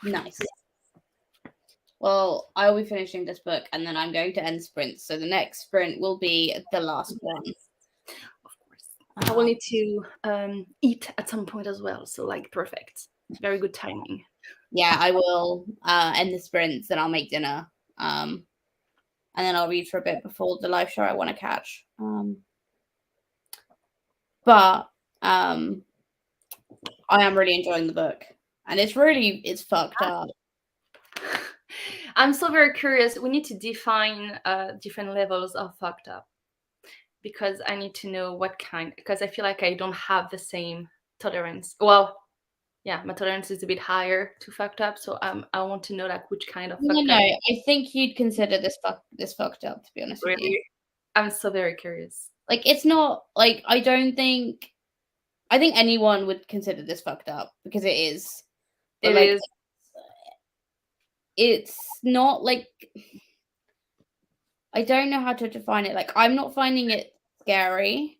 Nice. Well, I will be finishing this book and then I'm going to end sprints. So the next sprint will be the last one. Of course. I will need to eat at some point as well. So like perfect. Very good timing. Yeah, I will end the sprints, then I'll make dinner. And then I'll read for a bit before the live show I want to catch. But I am really enjoying the book. And it's fucked up. I'm so very curious. We need to define different levels of fucked up, because I need to know what kind, because I feel like I don't have the same tolerance. Well, yeah, my tolerance is a bit higher to fucked up, so I want to know like which kind of fucked No, up. I think you'd consider this fucked up, to be honest with you. Really? I'm so very curious. Like, it's not like I think anyone would consider this fucked up because it is. But It is. It's not like, I don't know how to define it. Like, I'm not finding it scary,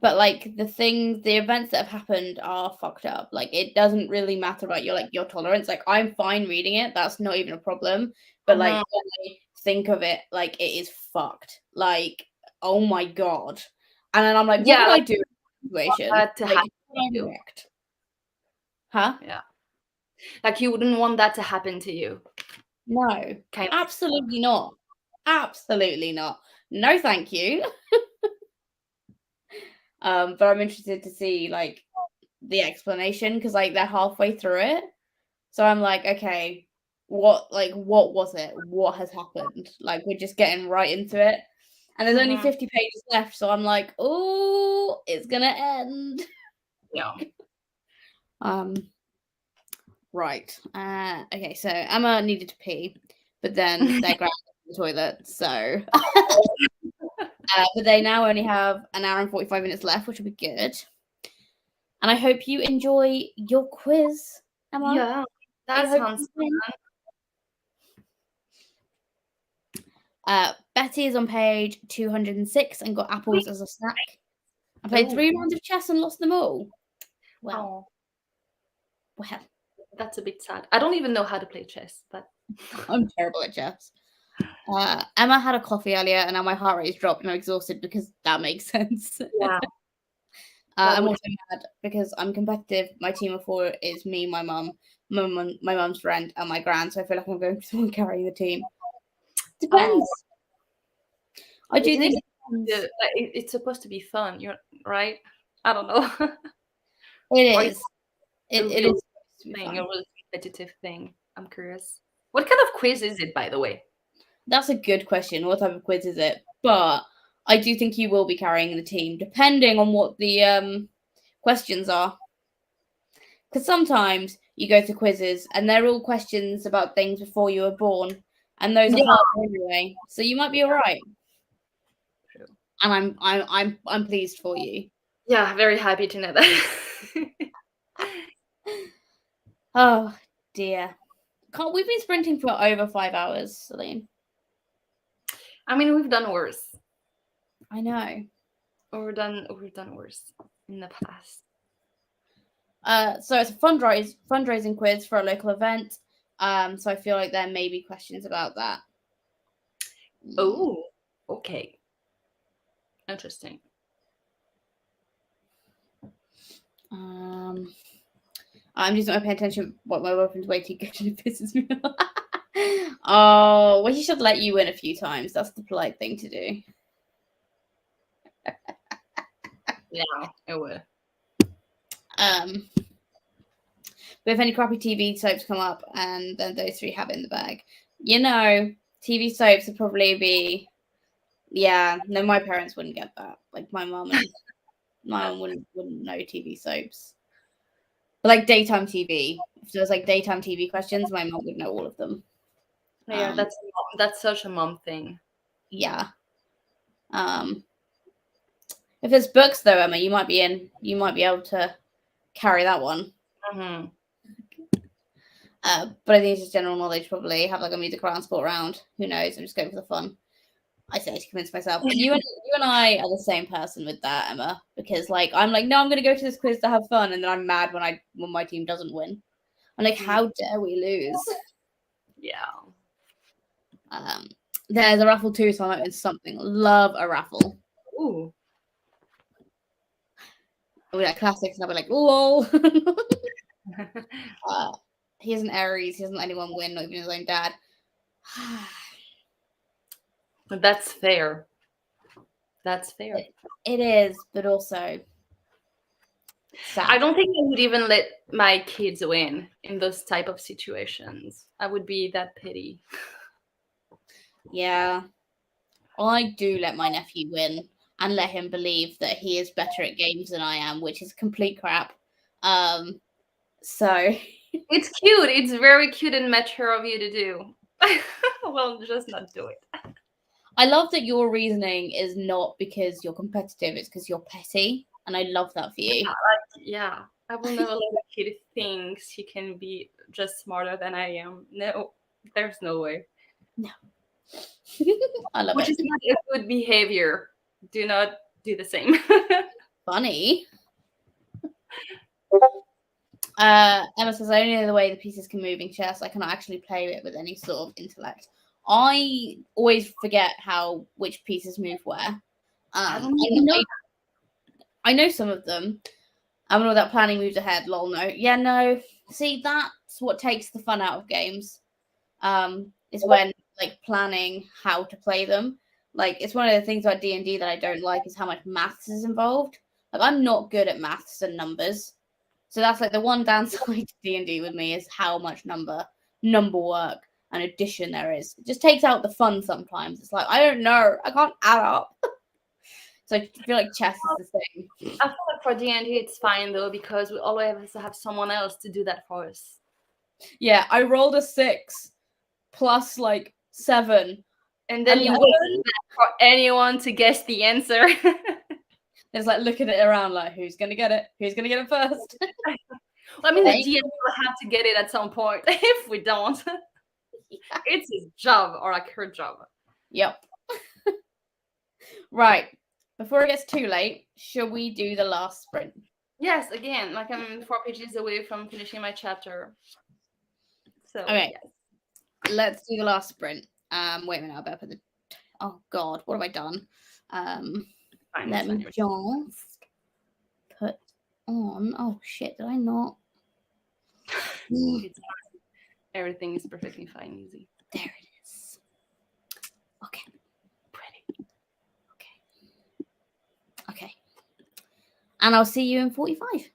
but like the events that have happened are fucked up. Like, it doesn't really matter about your tolerance. Like, I'm fine reading it. That's not even a problem. But like, when I think of it, like, it is fucked. Like, oh my god. And then I'm like, what Yeah, would like, I do in this situation? that to Like, happen how would to I you. react? Huh? Yeah. Like you wouldn't want that to happen to you. No, Kind of. absolutely not. Absolutely not. No, thank you. But I'm interested to see like the explanation because like they're halfway through it. So I'm like, okay, what was it? What has happened? Like we're just getting right into it. And there's only 50 pages left, so I'm like, oh, it's gonna end. Yeah. Right. Okay, so Emma needed to pee, but then they're grabbing the toilet, so but they now only have an hour and 45 minutes left, which will be good. And I hope you enjoy your quiz, Emma. Yeah, that sounds fun. Betty is on page 206 and got apples as a snack. I played 3 rounds of chess and lost them all. Well, that's a bit sad. I don't even know how to play chess, but I'm terrible at chess. Emma had a coffee earlier, and now my heart rate is dropped, and I'm exhausted because that makes sense. Yeah. I'm also mad because I'm competitive. My team of 4 is me, my mum, my mum's friend, and my gran. So I feel like I'm going to be someone carrying the team. Depends. I do think it's supposed to be fun. You're right. I don't know. It is. It is a really competitive thing. I'm curious. What kind of quiz is it, by the way? That's a good question. What type of quiz is it? But I do think you will be carrying the team, depending on what the questions are. Because sometimes you go to quizzes and they're all questions about things before you were born, and those are hard anyway. So you might be all right. True. And I'm pleased for you. Yeah, very happy to know that. Oh dear. We've been sprinting for over 5 hours, Celine. I mean, we've done worse. I know. We've done worse. in the past? So it's a fundraising quiz for a local event. So I feel like there may be questions about that. Oh, okay. Interesting. I'm just not paying attention. What my weapon's way too good, and it pisses me off. Oh, well, he should let you win a few times. That's the polite thing to do. Yeah, it would. But if any crappy TV soaps come up, and then those three have it in the bag, TV soaps would probably be. Yeah, no, my parents wouldn't get that. Like my mum and my mum wouldn't know TV soaps. But like daytime TV, if there was like daytime TV questions, my mum would know all of them. Yeah, that's such a mom thing. Yeah. If it's books though, Emma, you might be able to carry that one. Mm-hmm. But I think it's just general knowledge. Probably have like a music round, sport round. Who knows? I'm just going for the fun. I say to convince myself. You and I are the same person with that, Emma. Because like I'm like, no, I'm going to go to this quiz to have fun, and then I'm mad when my team doesn't win. I'm like, how dare we lose? Yeah. There's a raffle too, so I might win something. Love a raffle. Ooh. I'll be like classics, and I'll be like, lol. He has an Aries. He doesn't let anyone win, not even his own dad. That's fair. That's fair. It is, but also sad. I don't think I would even let my kids win in those type of situations. I would be that petty. Yeah. I do let my nephew win and let him believe that he is better at games than I am, which is complete crap. So it's cute. It's very cute and mature of you to do. Well, just not do it. I love that your reasoning is not because you're competitive, it's because you're petty. And I love that for you. Yeah. I will never let a kid thinks he can be just smarter than I am. No, there's no way. No. I love Which it. is not a good behavior. Do not do the same. Funny. Emma says, only the way the pieces can move in chess, I cannot actually play it with any sort of intellect. I always forget which pieces move where. I know some of them. I know that planning moves ahead. Lol, no. Yeah, no. See, that's what takes the fun out of games. Is when like planning how to play them. Like it's one of the things about D&D that I don't like is how much maths is involved. Like I'm not good at maths and numbers. So that's like the one downside to D&D with me is how much number work and addition there is. It just takes out the fun sometimes. It's like, I don't know. I can't add up. So I feel like chess is the same. I feel like for D&D it's fine though because we always have someone else to do that for us. Yeah, I rolled a 6 plus like 7. And then you wait for anyone to guess the answer. It's like looking at it around like, who's going to get it? Who's going to get it first? Well, I mean, the DM will have to get it at some point. If we don't, it's his job or like her job. Yep. Right. Before it gets too late, shall we do the last sprint? Yes, again, like I'm 4 pages away from finishing my chapter. So, okay. Yes. Let's do the last sprint. Wait a minute, I better put the... Oh, God, what have I done? Let me just put on... Oh, shit, did I not? Everything is perfectly fine, easy. There it is. Okay. Pretty. Okay. And I'll see you in 45.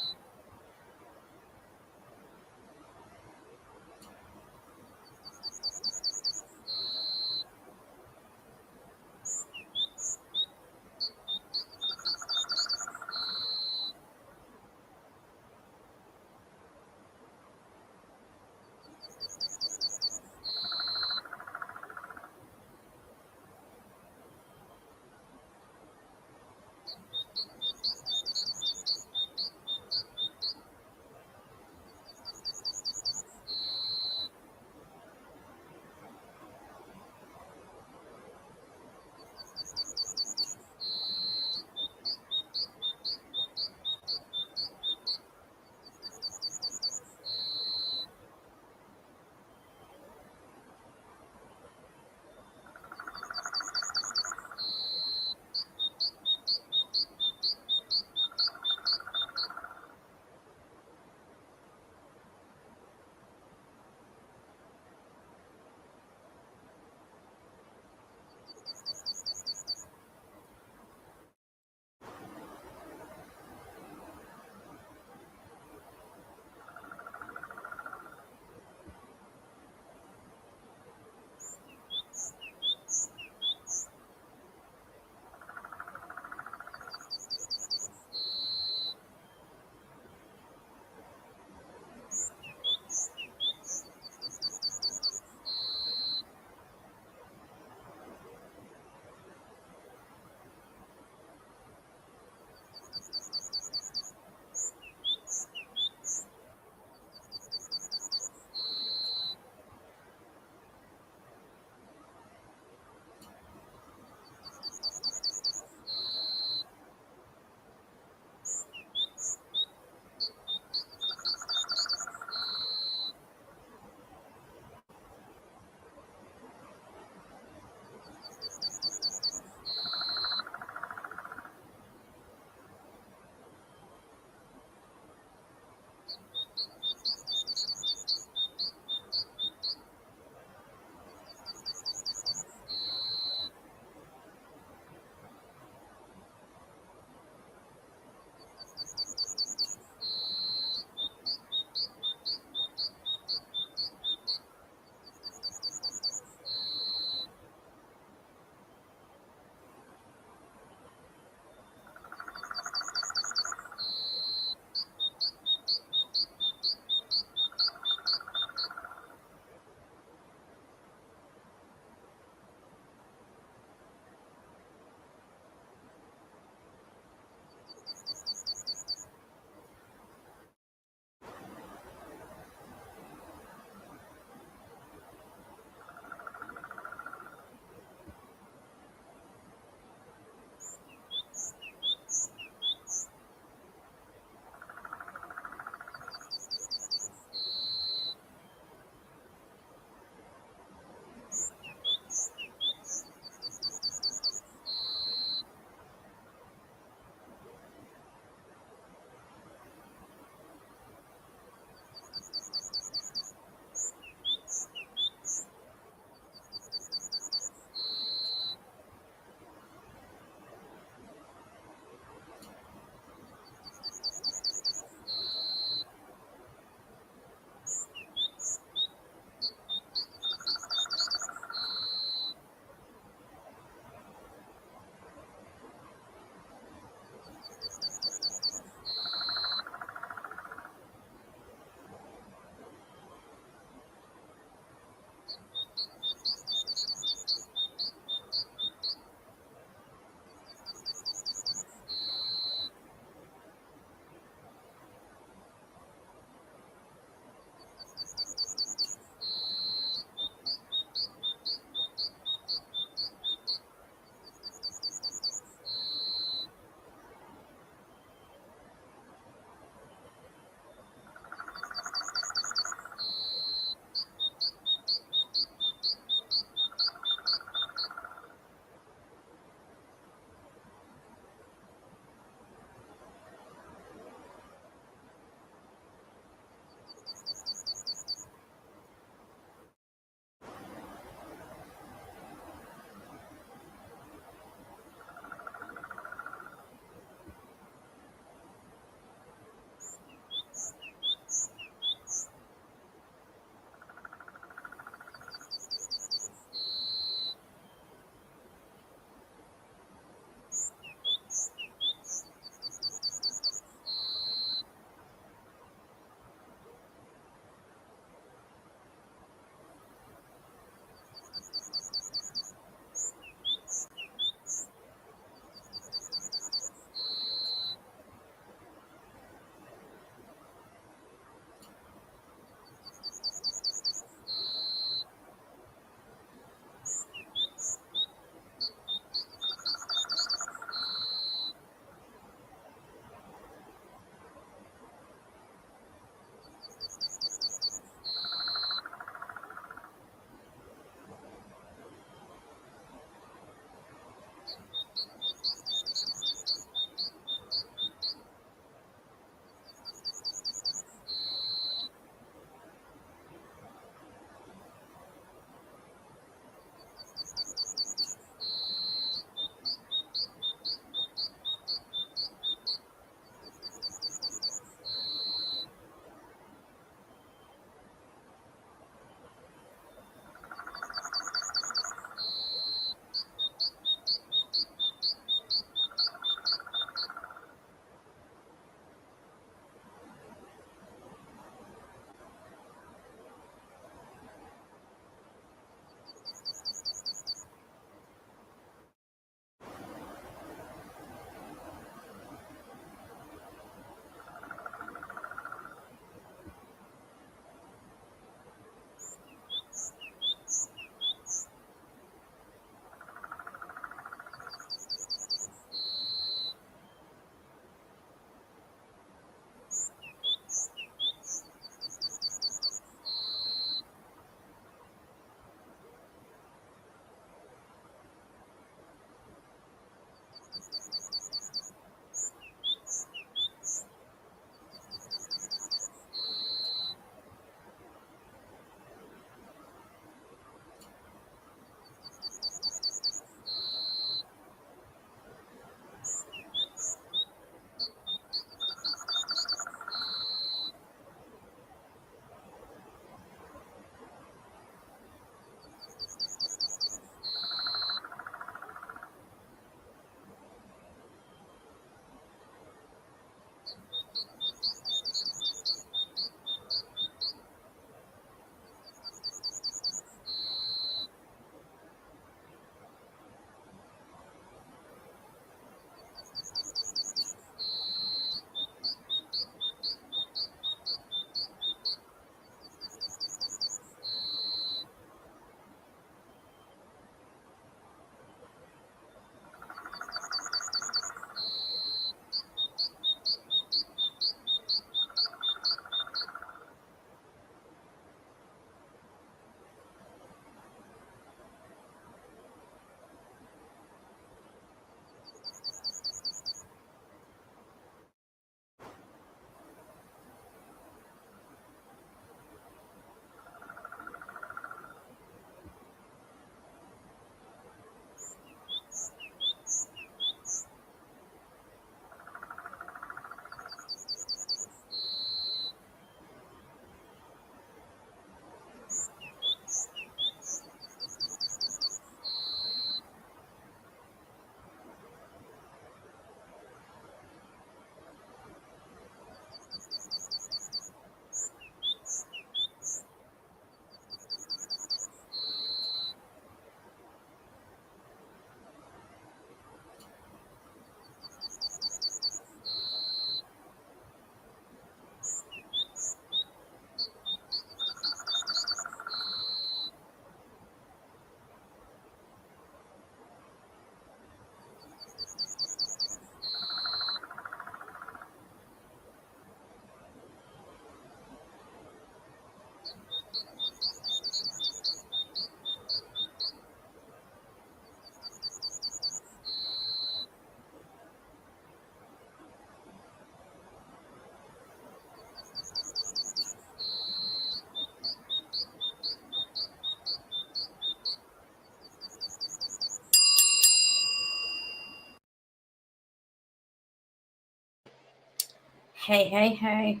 Hey.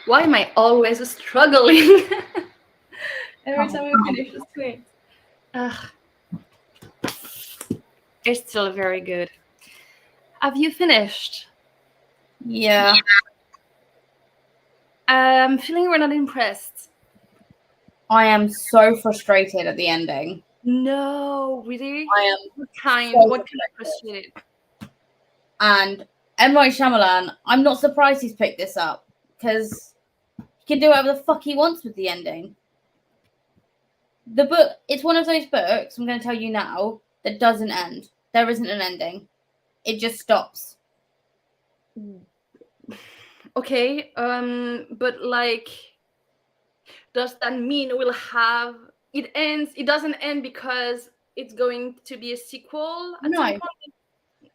Why am I always struggling every time we finish the tweet? Ugh. It's still very good. Have you finished? Yeah. I'm feeling we're not impressed. I am so frustrated at the ending. No, really? I am What kind? so What kind of frustrated? And M. Night Shyamalan, I'm not surprised he's picked this up because he can do whatever the fuck he wants with the ending. The book, it's one of those books, I'm going to tell you now, that doesn't end. There isn't an ending. It just stops. Okay, but like, does that mean we'll have it ends? It doesn't end because it's going to be a sequel at some point?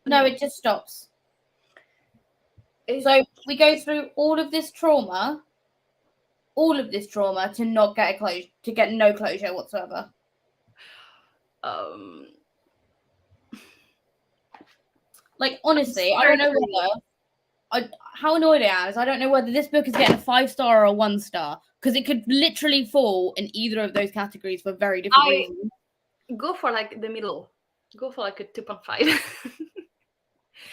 No, it just stops. So we go through all of this trauma to not get a closure, to get no closure whatsoever. Like, honestly, I don't know whether how annoyed I am is I don't know whether this book is getting a 5-star or a 1-star because it could literally fall in either of those categories for very different reasons. Go for like the middle. Go for like a 2.5.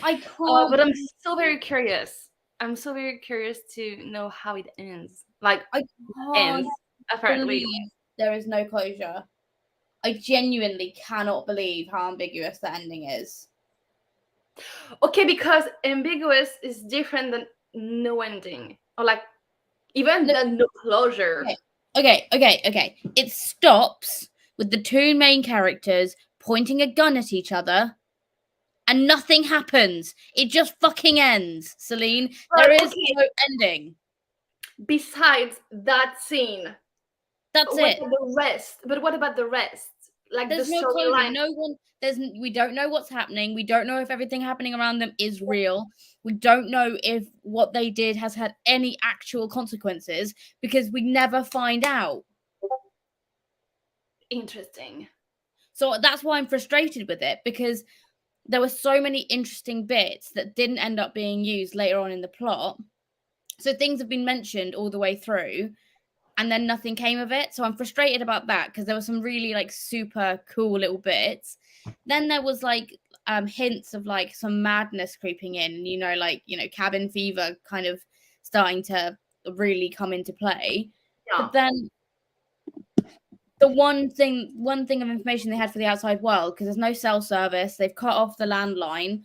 I can't. But I'm so very curious. I'm so very curious to know how it ends. Like, I can't ends, apparently. believe there is no closure. I genuinely cannot believe how ambiguous the ending is. Okay, because ambiguous is different than no ending. Or like, even than no closure. Okay. It stops with the two main characters pointing a gun at each other and nothing happens. It just fucking ends, Celine. There is no ending. Besides that scene. That's it. What about the rest? Like, there's no closure. No one. We don't know what's happening. We don't know if everything happening around them is real. We don't know if what they did has had any actual consequences because we never find out. Interesting. So that's why I'm frustrated with it, because there were so many interesting bits that didn't end up being used later on in the plot. So things have been mentioned all the way through, and then nothing came of it. So I'm frustrated about that because there were some really like super cool little bits. Then there was like hints of like some madness creeping in, cabin fever kind of starting to really come into play. Yeah. But then the one thing of information they had for the outside world, because there's no cell service, they've cut off the landline,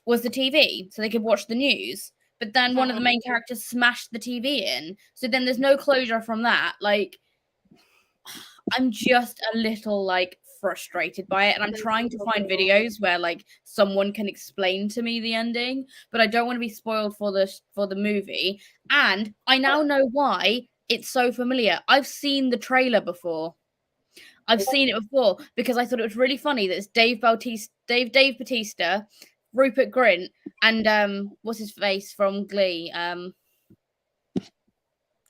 was the TV, so they could watch the news. But then one of the main characters smashed the TV in. So then there's no closure from that. Like, I'm just a little like frustrated by it. And I'm trying to find videos where like someone can explain to me the ending, but I don't want to be spoiled for the movie. And I now know why it's so familiar. I've seen the trailer before. I've seen it before because I thought it was really funny that it's Dave Bautista, Rupert Grint, and what's his face from Glee?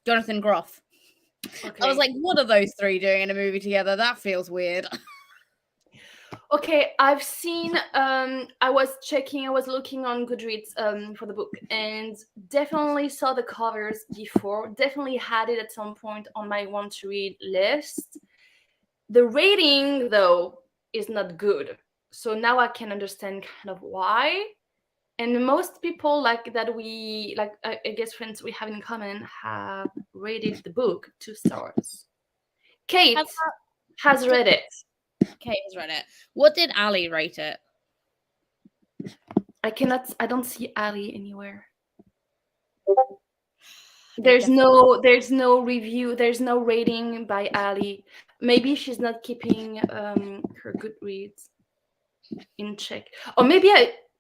Jonathan Groff. Okay. I was like, what are those three doing in a movie together? That feels weird. Okay, I've seen I was looking on Goodreads for the book, and definitely saw the covers before, definitely had it at some point on my want to read list. The rating though is not good, so now I can understand kind of why. And most people I guess friends we have in common have rated the book 2 stars. Kate has read it. Kate has read it. What did Ali rate it? I don't see Ali anywhere. There's no review, there's no rating by Ali. Maybe she's not keeping her Goodreads in check. Or maybe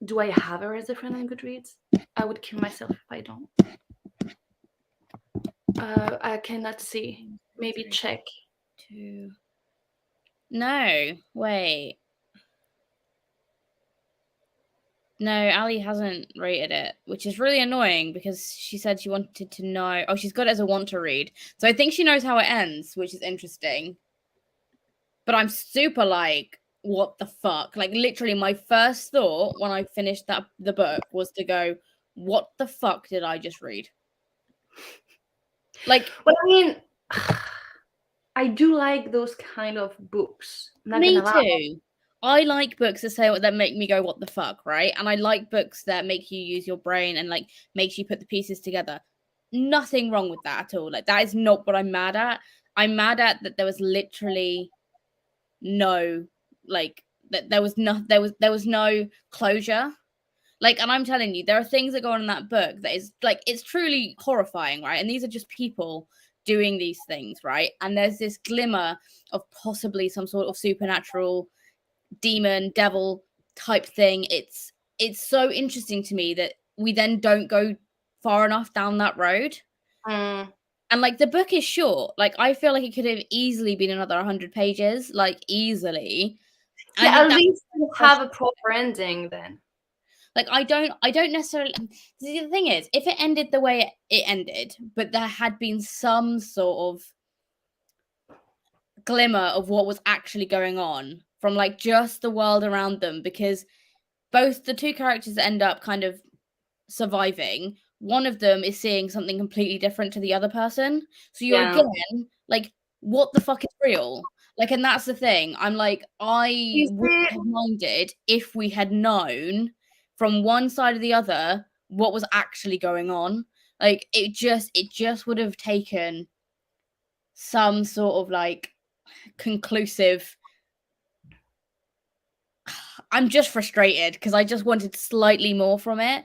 do I have her as a friend on Goodreads? I would kill myself if I don't. I cannot see. Maybe check. 2. No, wait. No, Ali hasn't rated it, which is really annoying because she said she wanted to know. Oh, she's got it as a want to read. So I think she knows how it ends, which is interesting. But I'm super like, what the fuck? Like literally my first thought when I finished the book was to go, what the fuck did I just read? Like, Well, I mean, I do like those kind of books. I'm not me gonna lie. too. I like books that make me go, what the fuck, right? And I like books that make you use your brain and like makes you put the pieces together. Nothing wrong with that at all. Like that is not what I'm mad at. I'm mad at that there was literally no like that there was no closure. Like, and I'm telling you, there are things that go on in that book that is like, it's truly horrifying, right? And these are just people doing these things, right? And there's this glimmer of possibly some sort of supernatural demon, devil type thing. It's so interesting to me that we then don't go far enough down that road. Mm. And like the book is short. Like I feel like it could have easily been another 100 pages, like easily. And I Yeah, think at that's least you have a proper ending then. like I don't necessarily see the thing is if it ended the way it ended, but there had been some sort of glimmer of what was actually going on from like just the world around them, because both the two characters that end up kind of surviving, one of them is seeing something completely different to the other person. So you're Yeah. again like, what the fuck is real? Like, and that's the thing. I'm like, I You would see, have minded if we had known from one side or the other what was actually going on. Like, it just would have taken some sort of like conclusive. I'm just frustrated because I just wanted slightly more from it.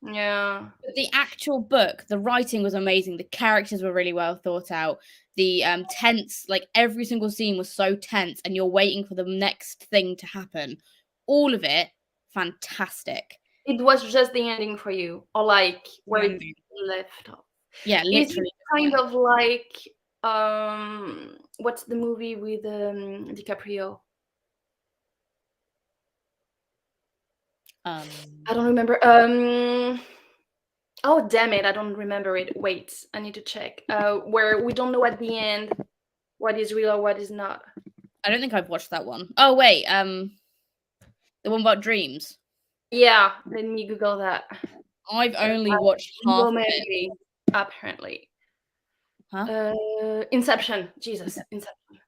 yeah. But the actual book, the writing was amazing. The characters were really well thought out. The tense, like every single scene was so tense, and you're waiting for the next thing to happen. All of it, fantastic. It was just the ending for you, or like where it Ending. left off. Yeah, Is it literally. kind of like what's the movie with DiCaprio? Um, I don't remember. Oh damn it, I don't remember it. Wait, I need to check. Where we don't know at the end what is real or what is not. I don't think I've watched that one. Oh wait, the one about dreams. Yeah, let me Google that. I've only watched half of it. Movie, apparently. Huh? Inception. Jesus, Inception.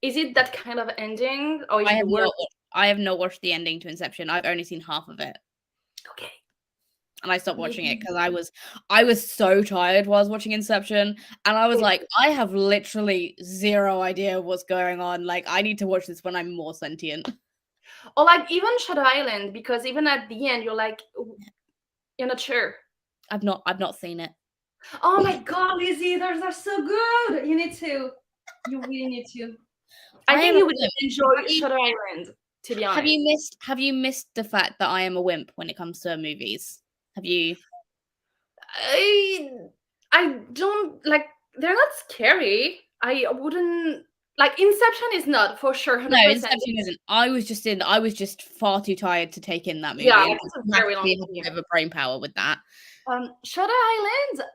Is it that kind of ending, or is I it have worse? I have not watched the ending to Inception. I've only seen half of it. Okay. And I stopped watching it because I was so tired while I was watching Inception, and I was like, I have literally zero idea what's going on. Like, I need to watch this when I'm more sentient. Or like even Shutter Island, because even at the end you're like, you're not sure. I've not seen it. Oh my god, Lizzie, those are so good. You need to. You really need to. I think you would enjoy Shutter Island, to be honest. Have you missed the fact that I am a wimp when it comes to movies? Have you? I don't like. They're not scary. I wouldn't like. Inception is not for sure. 100%. No, Inception isn't. I was just far too tired to take in that movie. Yeah, and it's a very long a movie. bit of a brain power with that. Shutter Island.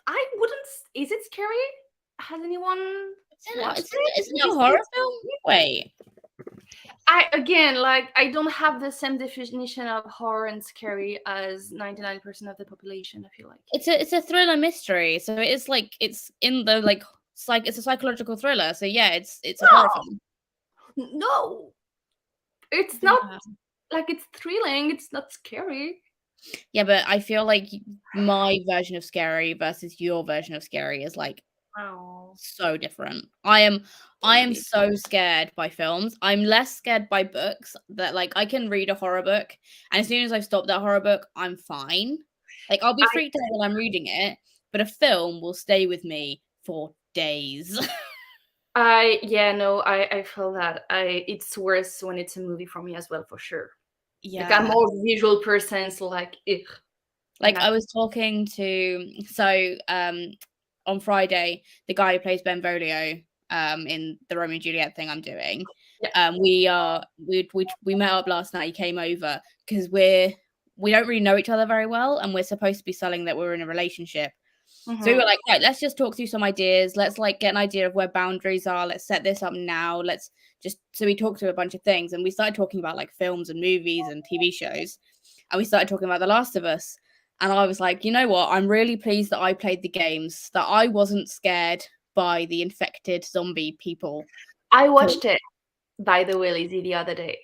I wouldn't. Is it scary? Has anyone watched it? Isn't it a horror film? Wait. I don't have the same definition of horror and scary as 99% of the population. I feel like It's a thriller mystery, so it's like it's in the like it's a psychological thriller. So yeah, it's a horror film. No, it's not like it's thrilling. It's not scary. Yeah, but I feel like my version of scary versus your version of scary is like so different. I am so scared by films. I'm less scared by books. That like I can read a horror book, and as soon as I've stopped that horror book, I'm fine. Like I'll be freaked out while I'm reading it, but a film will stay with me for days. I feel that. It's worse when it's a movie for me as well, for sure. Yeah, like I'm more visual person, so like ugh. Like I was talking to on Friday, the guy who plays Benvolio in the Romeo and Juliet thing I'm doing. Yeah. We met up last night. He came over because we don't really know each other very well, and we're supposed to be selling that we're in a relationship. So we were like, right, let's just talk through some ideas. Let's like get an idea of where boundaries are. Let's set this up now. Let's just so we talked through a bunch of things, and we started talking about like films and movies and TV shows, and we started talking about The Last of Us. And I was like, you know what? I'm really pleased that I played the games, that I wasn't scared by the infected zombie people. I watched it, by the way, Lizzie, the other day.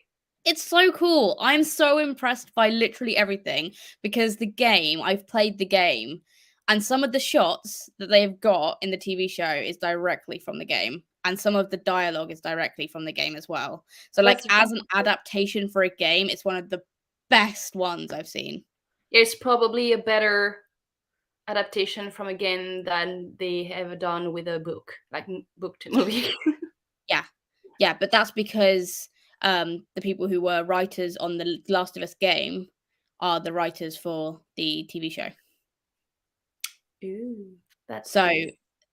It's so cool. I'm so impressed by literally everything because I've played the game, and some of the shots that they've got in the TV show is directly from the game, and some of the dialogue is directly from the game as well. So, like, as an adaptation for a game, it's one of the best ones I've seen. It's probably a better adaptation from a game than they ever done with a book, like book to movie. Yeah, but that's because the people who were writers on the Last of Us game are the writers for the TV show. Ooh, that's So cool.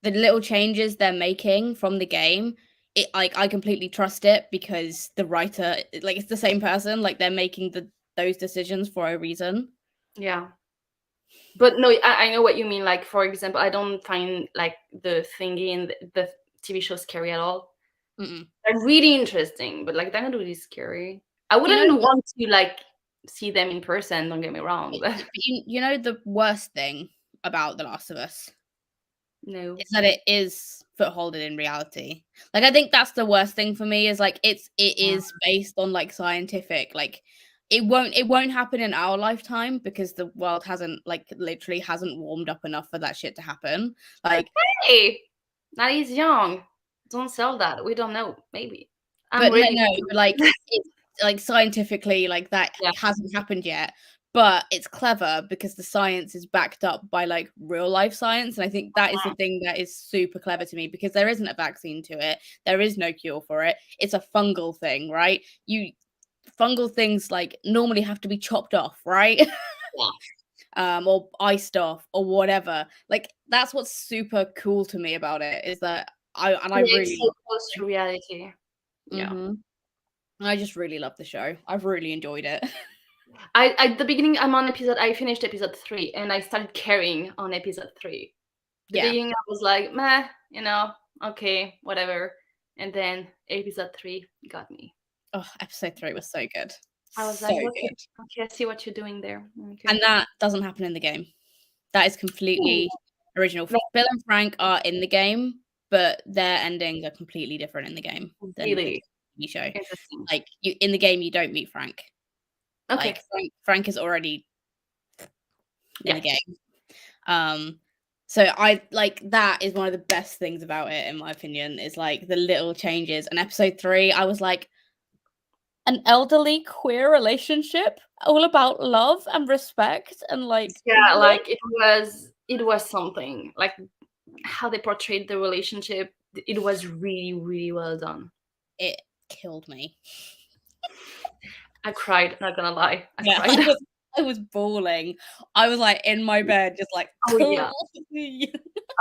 the little changes they're making from the game, it like I completely trust it because the writer, like it's the same person, like they're making those decisions for a reason. Yeah. But no, I know what you mean. Like, for example, I don't find like the thingy in the TV show scary at all. Mm-mm. They're really interesting, but like they're not really scary. I wouldn't want to like see them in person, don't get me wrong. But You know the worst thing about The Last of Us no. is that it is footholded in reality. Like I think that's the worst thing for me is like it is based on like scientific, like it won't happen in our lifetime because the world literally hasn't warmed up enough for that shit to happen. Like Hey, now he's young. Don't sell that. We don't know. Maybe. but like it's like scientifically like that Yeah. hasn't happened yet. But it's clever because the science is backed up by like real life science. And I think that is the thing that is super clever to me because there isn't a vaccine to it. There is no cure for it. It's a fungal thing, right? Fungal things like normally have to be chopped off, right? Yeah. Or iced off or whatever. Like that's what's super cool to me about it is that I really so close to reality. Yeah. Mm-hmm. I just really love the show. I've really enjoyed it. I at the beginning I finished episode 3 and I started caring on episode 3. The beginning I was like, meh, okay, whatever. And then episode 3 got me. Oh, episode 3 was so good. I was so like, good. okay, I see what you're doing there. Okay. And that doesn't happen in the game. That is completely original. Bill and Frank are in the game, but their endings are completely different in the game than Really? the TV show. Interesting. Like in the game, you don't meet Frank. Okay. Like Frank is already in the game. So I like that is one of the best things about it, in my opinion, is like the little changes. And episode 3, I was like, an elderly queer relationship all about love and respect and like like it was something like how they portrayed the relationship. It was really, really well done. It killed me. I cried, not gonna lie. I cried. I was bawling. I was like in my bed, just like, oh yeah.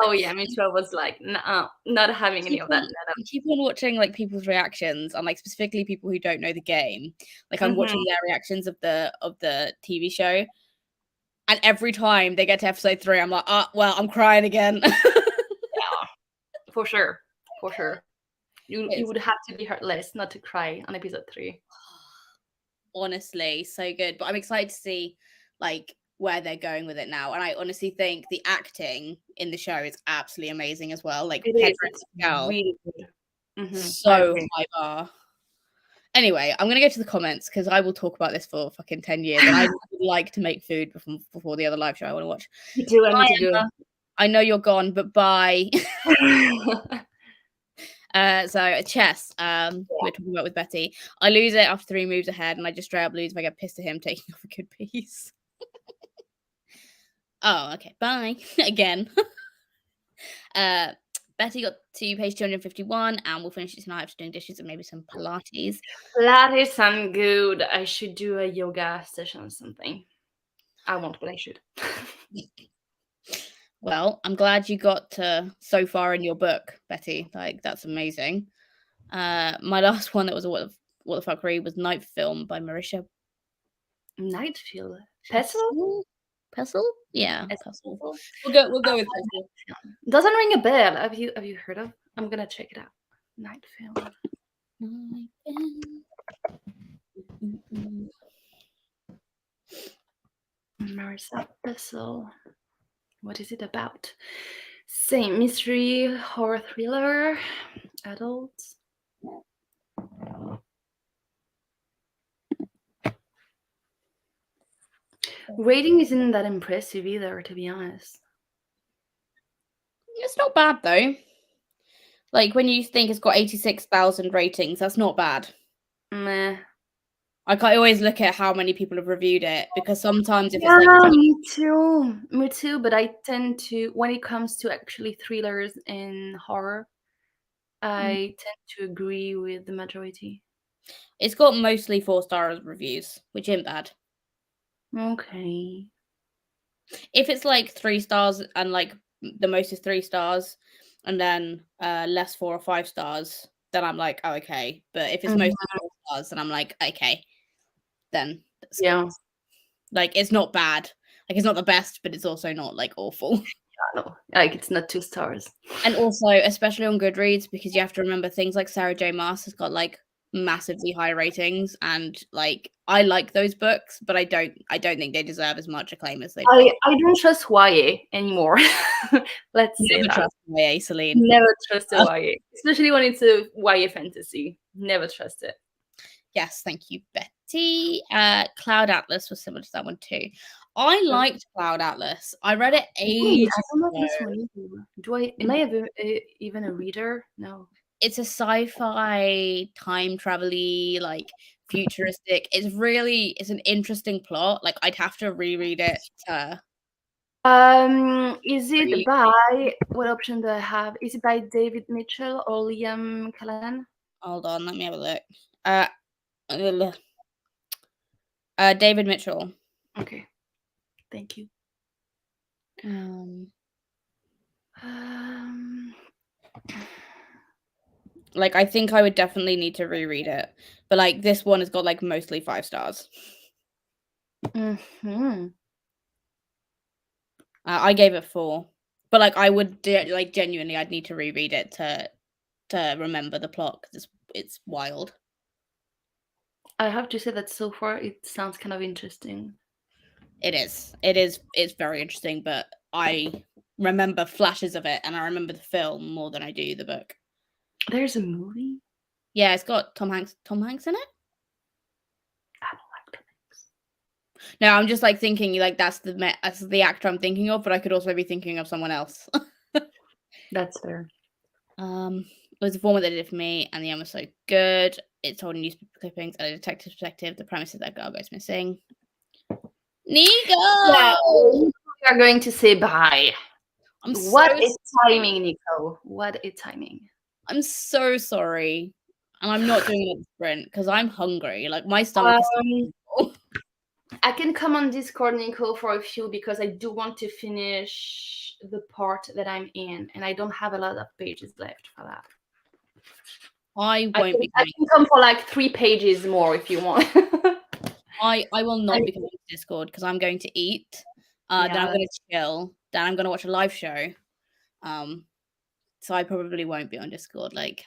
Oh yeah, me too. I was like, nah, not having any of that. I keep on watching like people's reactions and like specifically people who don't know the game. Like I'm watching their reactions of the TV show, and every time they get to episode 3, I'm like, well, I'm crying again. Yeah, for sure, for sure. You would have to be heartless not to cry on episode 3. Honestly, so good. But I'm excited to see like where they're going with it now. And I honestly think the acting in the show is absolutely amazing as well. Like Pedro Pascal, really good. So high bar. Anyway, I'm gonna go to the comments because I will talk about this for fucking 10 years. And I would like to make food before the other live show I want to watch. You do, I need to do. I know you're gone, but bye. So chess, we're talking about with Betty. I lose it after 3 moves ahead, and I just straight up lose if I get pissed at him taking off a good piece. Oh, okay, bye again. Betty got to page 251, and we'll finish it tonight after doing dishes and maybe some Pilates. Pilates sounds good. I should do a yoga session or something. I won't, but I should. Well, I'm glad you got so far in your book, Betty. Like, that's amazing. My last one that was a what the fuck read was Night Film by Marisha. Nightfield. Petal? Pestle? Yeah, It's Pestle. Pestle. We'll go with Pestle. Doesn't ring a bell. Have you heard of? I'm gonna check it out. Night Film. Marissa Pestle. What is it about? Same mystery, horror thriller, adult. Rating isn't that impressive either, to be honest. It's not bad though. Like when you think it's got 86,000 ratings, that's not bad. Meh. Like I always look at how many people have reviewed it because sometimes if Yeah, it's like me too. But I tend to, when it comes to actually thrillers and horror, I tend to agree with the majority. it's got mostly 4-star reviews, which isn't bad. Okay. If it's like 3 stars and like the most is 3 stars and then less 4 or 5 stars, then I'm like, oh, okay. But if it's mostly 4 stars, then I'm like, okay, then that's Yeah. like it's not bad. Like it's not the best, but it's also not like awful. No, like it's not 2 stars. And also, especially on Goodreads, because you have to remember things like Sarah J. Maas has got like massively high ratings, and like I like those books, but I don't think they deserve as much acclaim as they. I don't trust YA anymore. Let's say Never that. trust YA, Celine. Never trust a YA, especially when it's a YA fantasy. Never trust it. Yes, thank you, Betty. Cloud Atlas was similar to that one too. I liked Cloud Atlas. I read it ages I don't know this ago. one either. Am I ever even a reader? No. It's a sci-fi time travel-y, like futuristic. It's an interesting plot. Like I'd have to reread it to Is it by, what option do I have? Is it by David Mitchell or Liam Callahan? hold on, let me have a look. David Mitchell. Okay. Thank you. Like I think I would definitely need to reread it. But like this one has got like mostly 5 stars. I gave it 4. But like I would like genuinely I'd need to reread it to remember the plot because it's wild. I have to say that so far it sounds kind of interesting. It is. It's very interesting, but I remember flashes of it and I remember the film more than I do the book. There's a movie? Yeah, it's got Tom Hanks in it. I don't like Tom Hanks. No, I'm just like thinking like that's the actor I'm thinking of, but I could also be thinking of someone else. That's fair. It was a format that did it for me, and the end was so good. It told newspaper clippings and a detective perspective. The premise is that girl goes missing. Nico! Yeah, we are going to say bye. What is timing, Nico? What is timing? I'm so sorry. And I'm not doing it at the sprint because I'm hungry. Like my stomach is full. I can come on Discord, Nico, for a few because I do want to finish the part that I'm in, and I don't have a lot of pages left for that. I can come for like 3 pages more if you want. I will not be coming to Discord because I'm going to eat. Then I'm going to chill. Then I'm going to watch a live show. So I probably won't be on Discord. Like,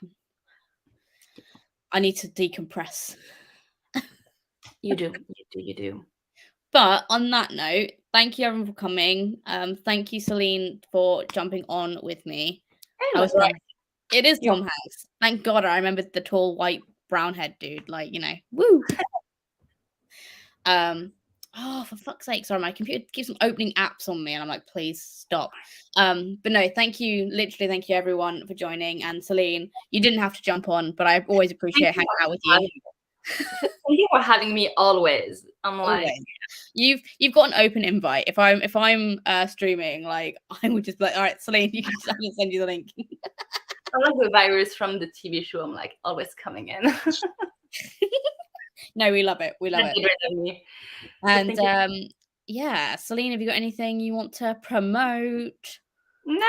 I need to decompress. You do. But on that note, thank you everyone for coming. Thank you, Celine, for jumping on with me. It is Tom Hanks. Thank God I remembered the tall, white, brown head dude. Like, you know, woo. Oh, for fuck's sake. Sorry, my computer keeps on opening apps on me and I'm like, please stop. But no, thank you. Literally, thank you everyone for joining. And Celine, you didn't have to jump on, but I always appreciate hanging out with you. Thank you for having me always. I'm like, you've got an open invite. If I'm streaming, like I would just be like, all right, Celine, you can send you the link. I like the virus from the TV show. I'm like always coming in. No, we love it. We love it. And yeah, Celine, have you got anything you want to promote? Nah.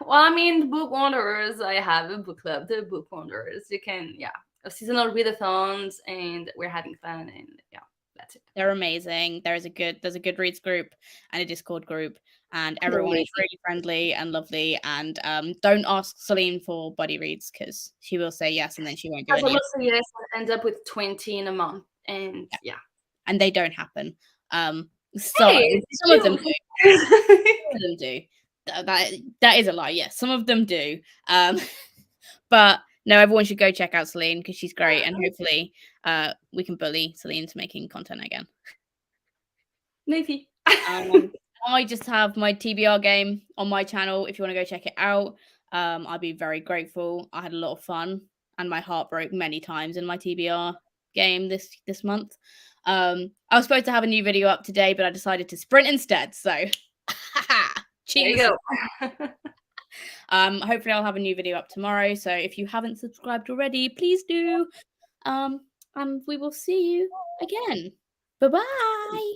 Well, I mean, the Book Wanderers. I have a book club, the Book Wanderers. You can, seasonal readathons, and we're having fun. And That's it. They're amazing. There's a Goodreads group and a Discord group, and everyone is really friendly and lovely. And don't ask Celine for buddy reads because she will say yes and then she won't do As I any. will say yes and end up with 20 in a month, and yeah, and they don't happen. So Hey, some of them do. Some of them do. That is a lie. Yes, some of them do. But no, everyone should go check out Celine because she's great, and hopefully, we can bully Celine into making content again. maybe. I just have my TBR game on my channel. If you want to go check it out, I'd be very grateful. I had a lot of fun, and my heart broke many times in my TBR game this month. I was supposed to have a new video up today, but I decided to sprint instead. So, There you go. Hopefully I'll have a new video up tomorrow. So if you haven't subscribed already, please do. And we will see you again. Bye-bye.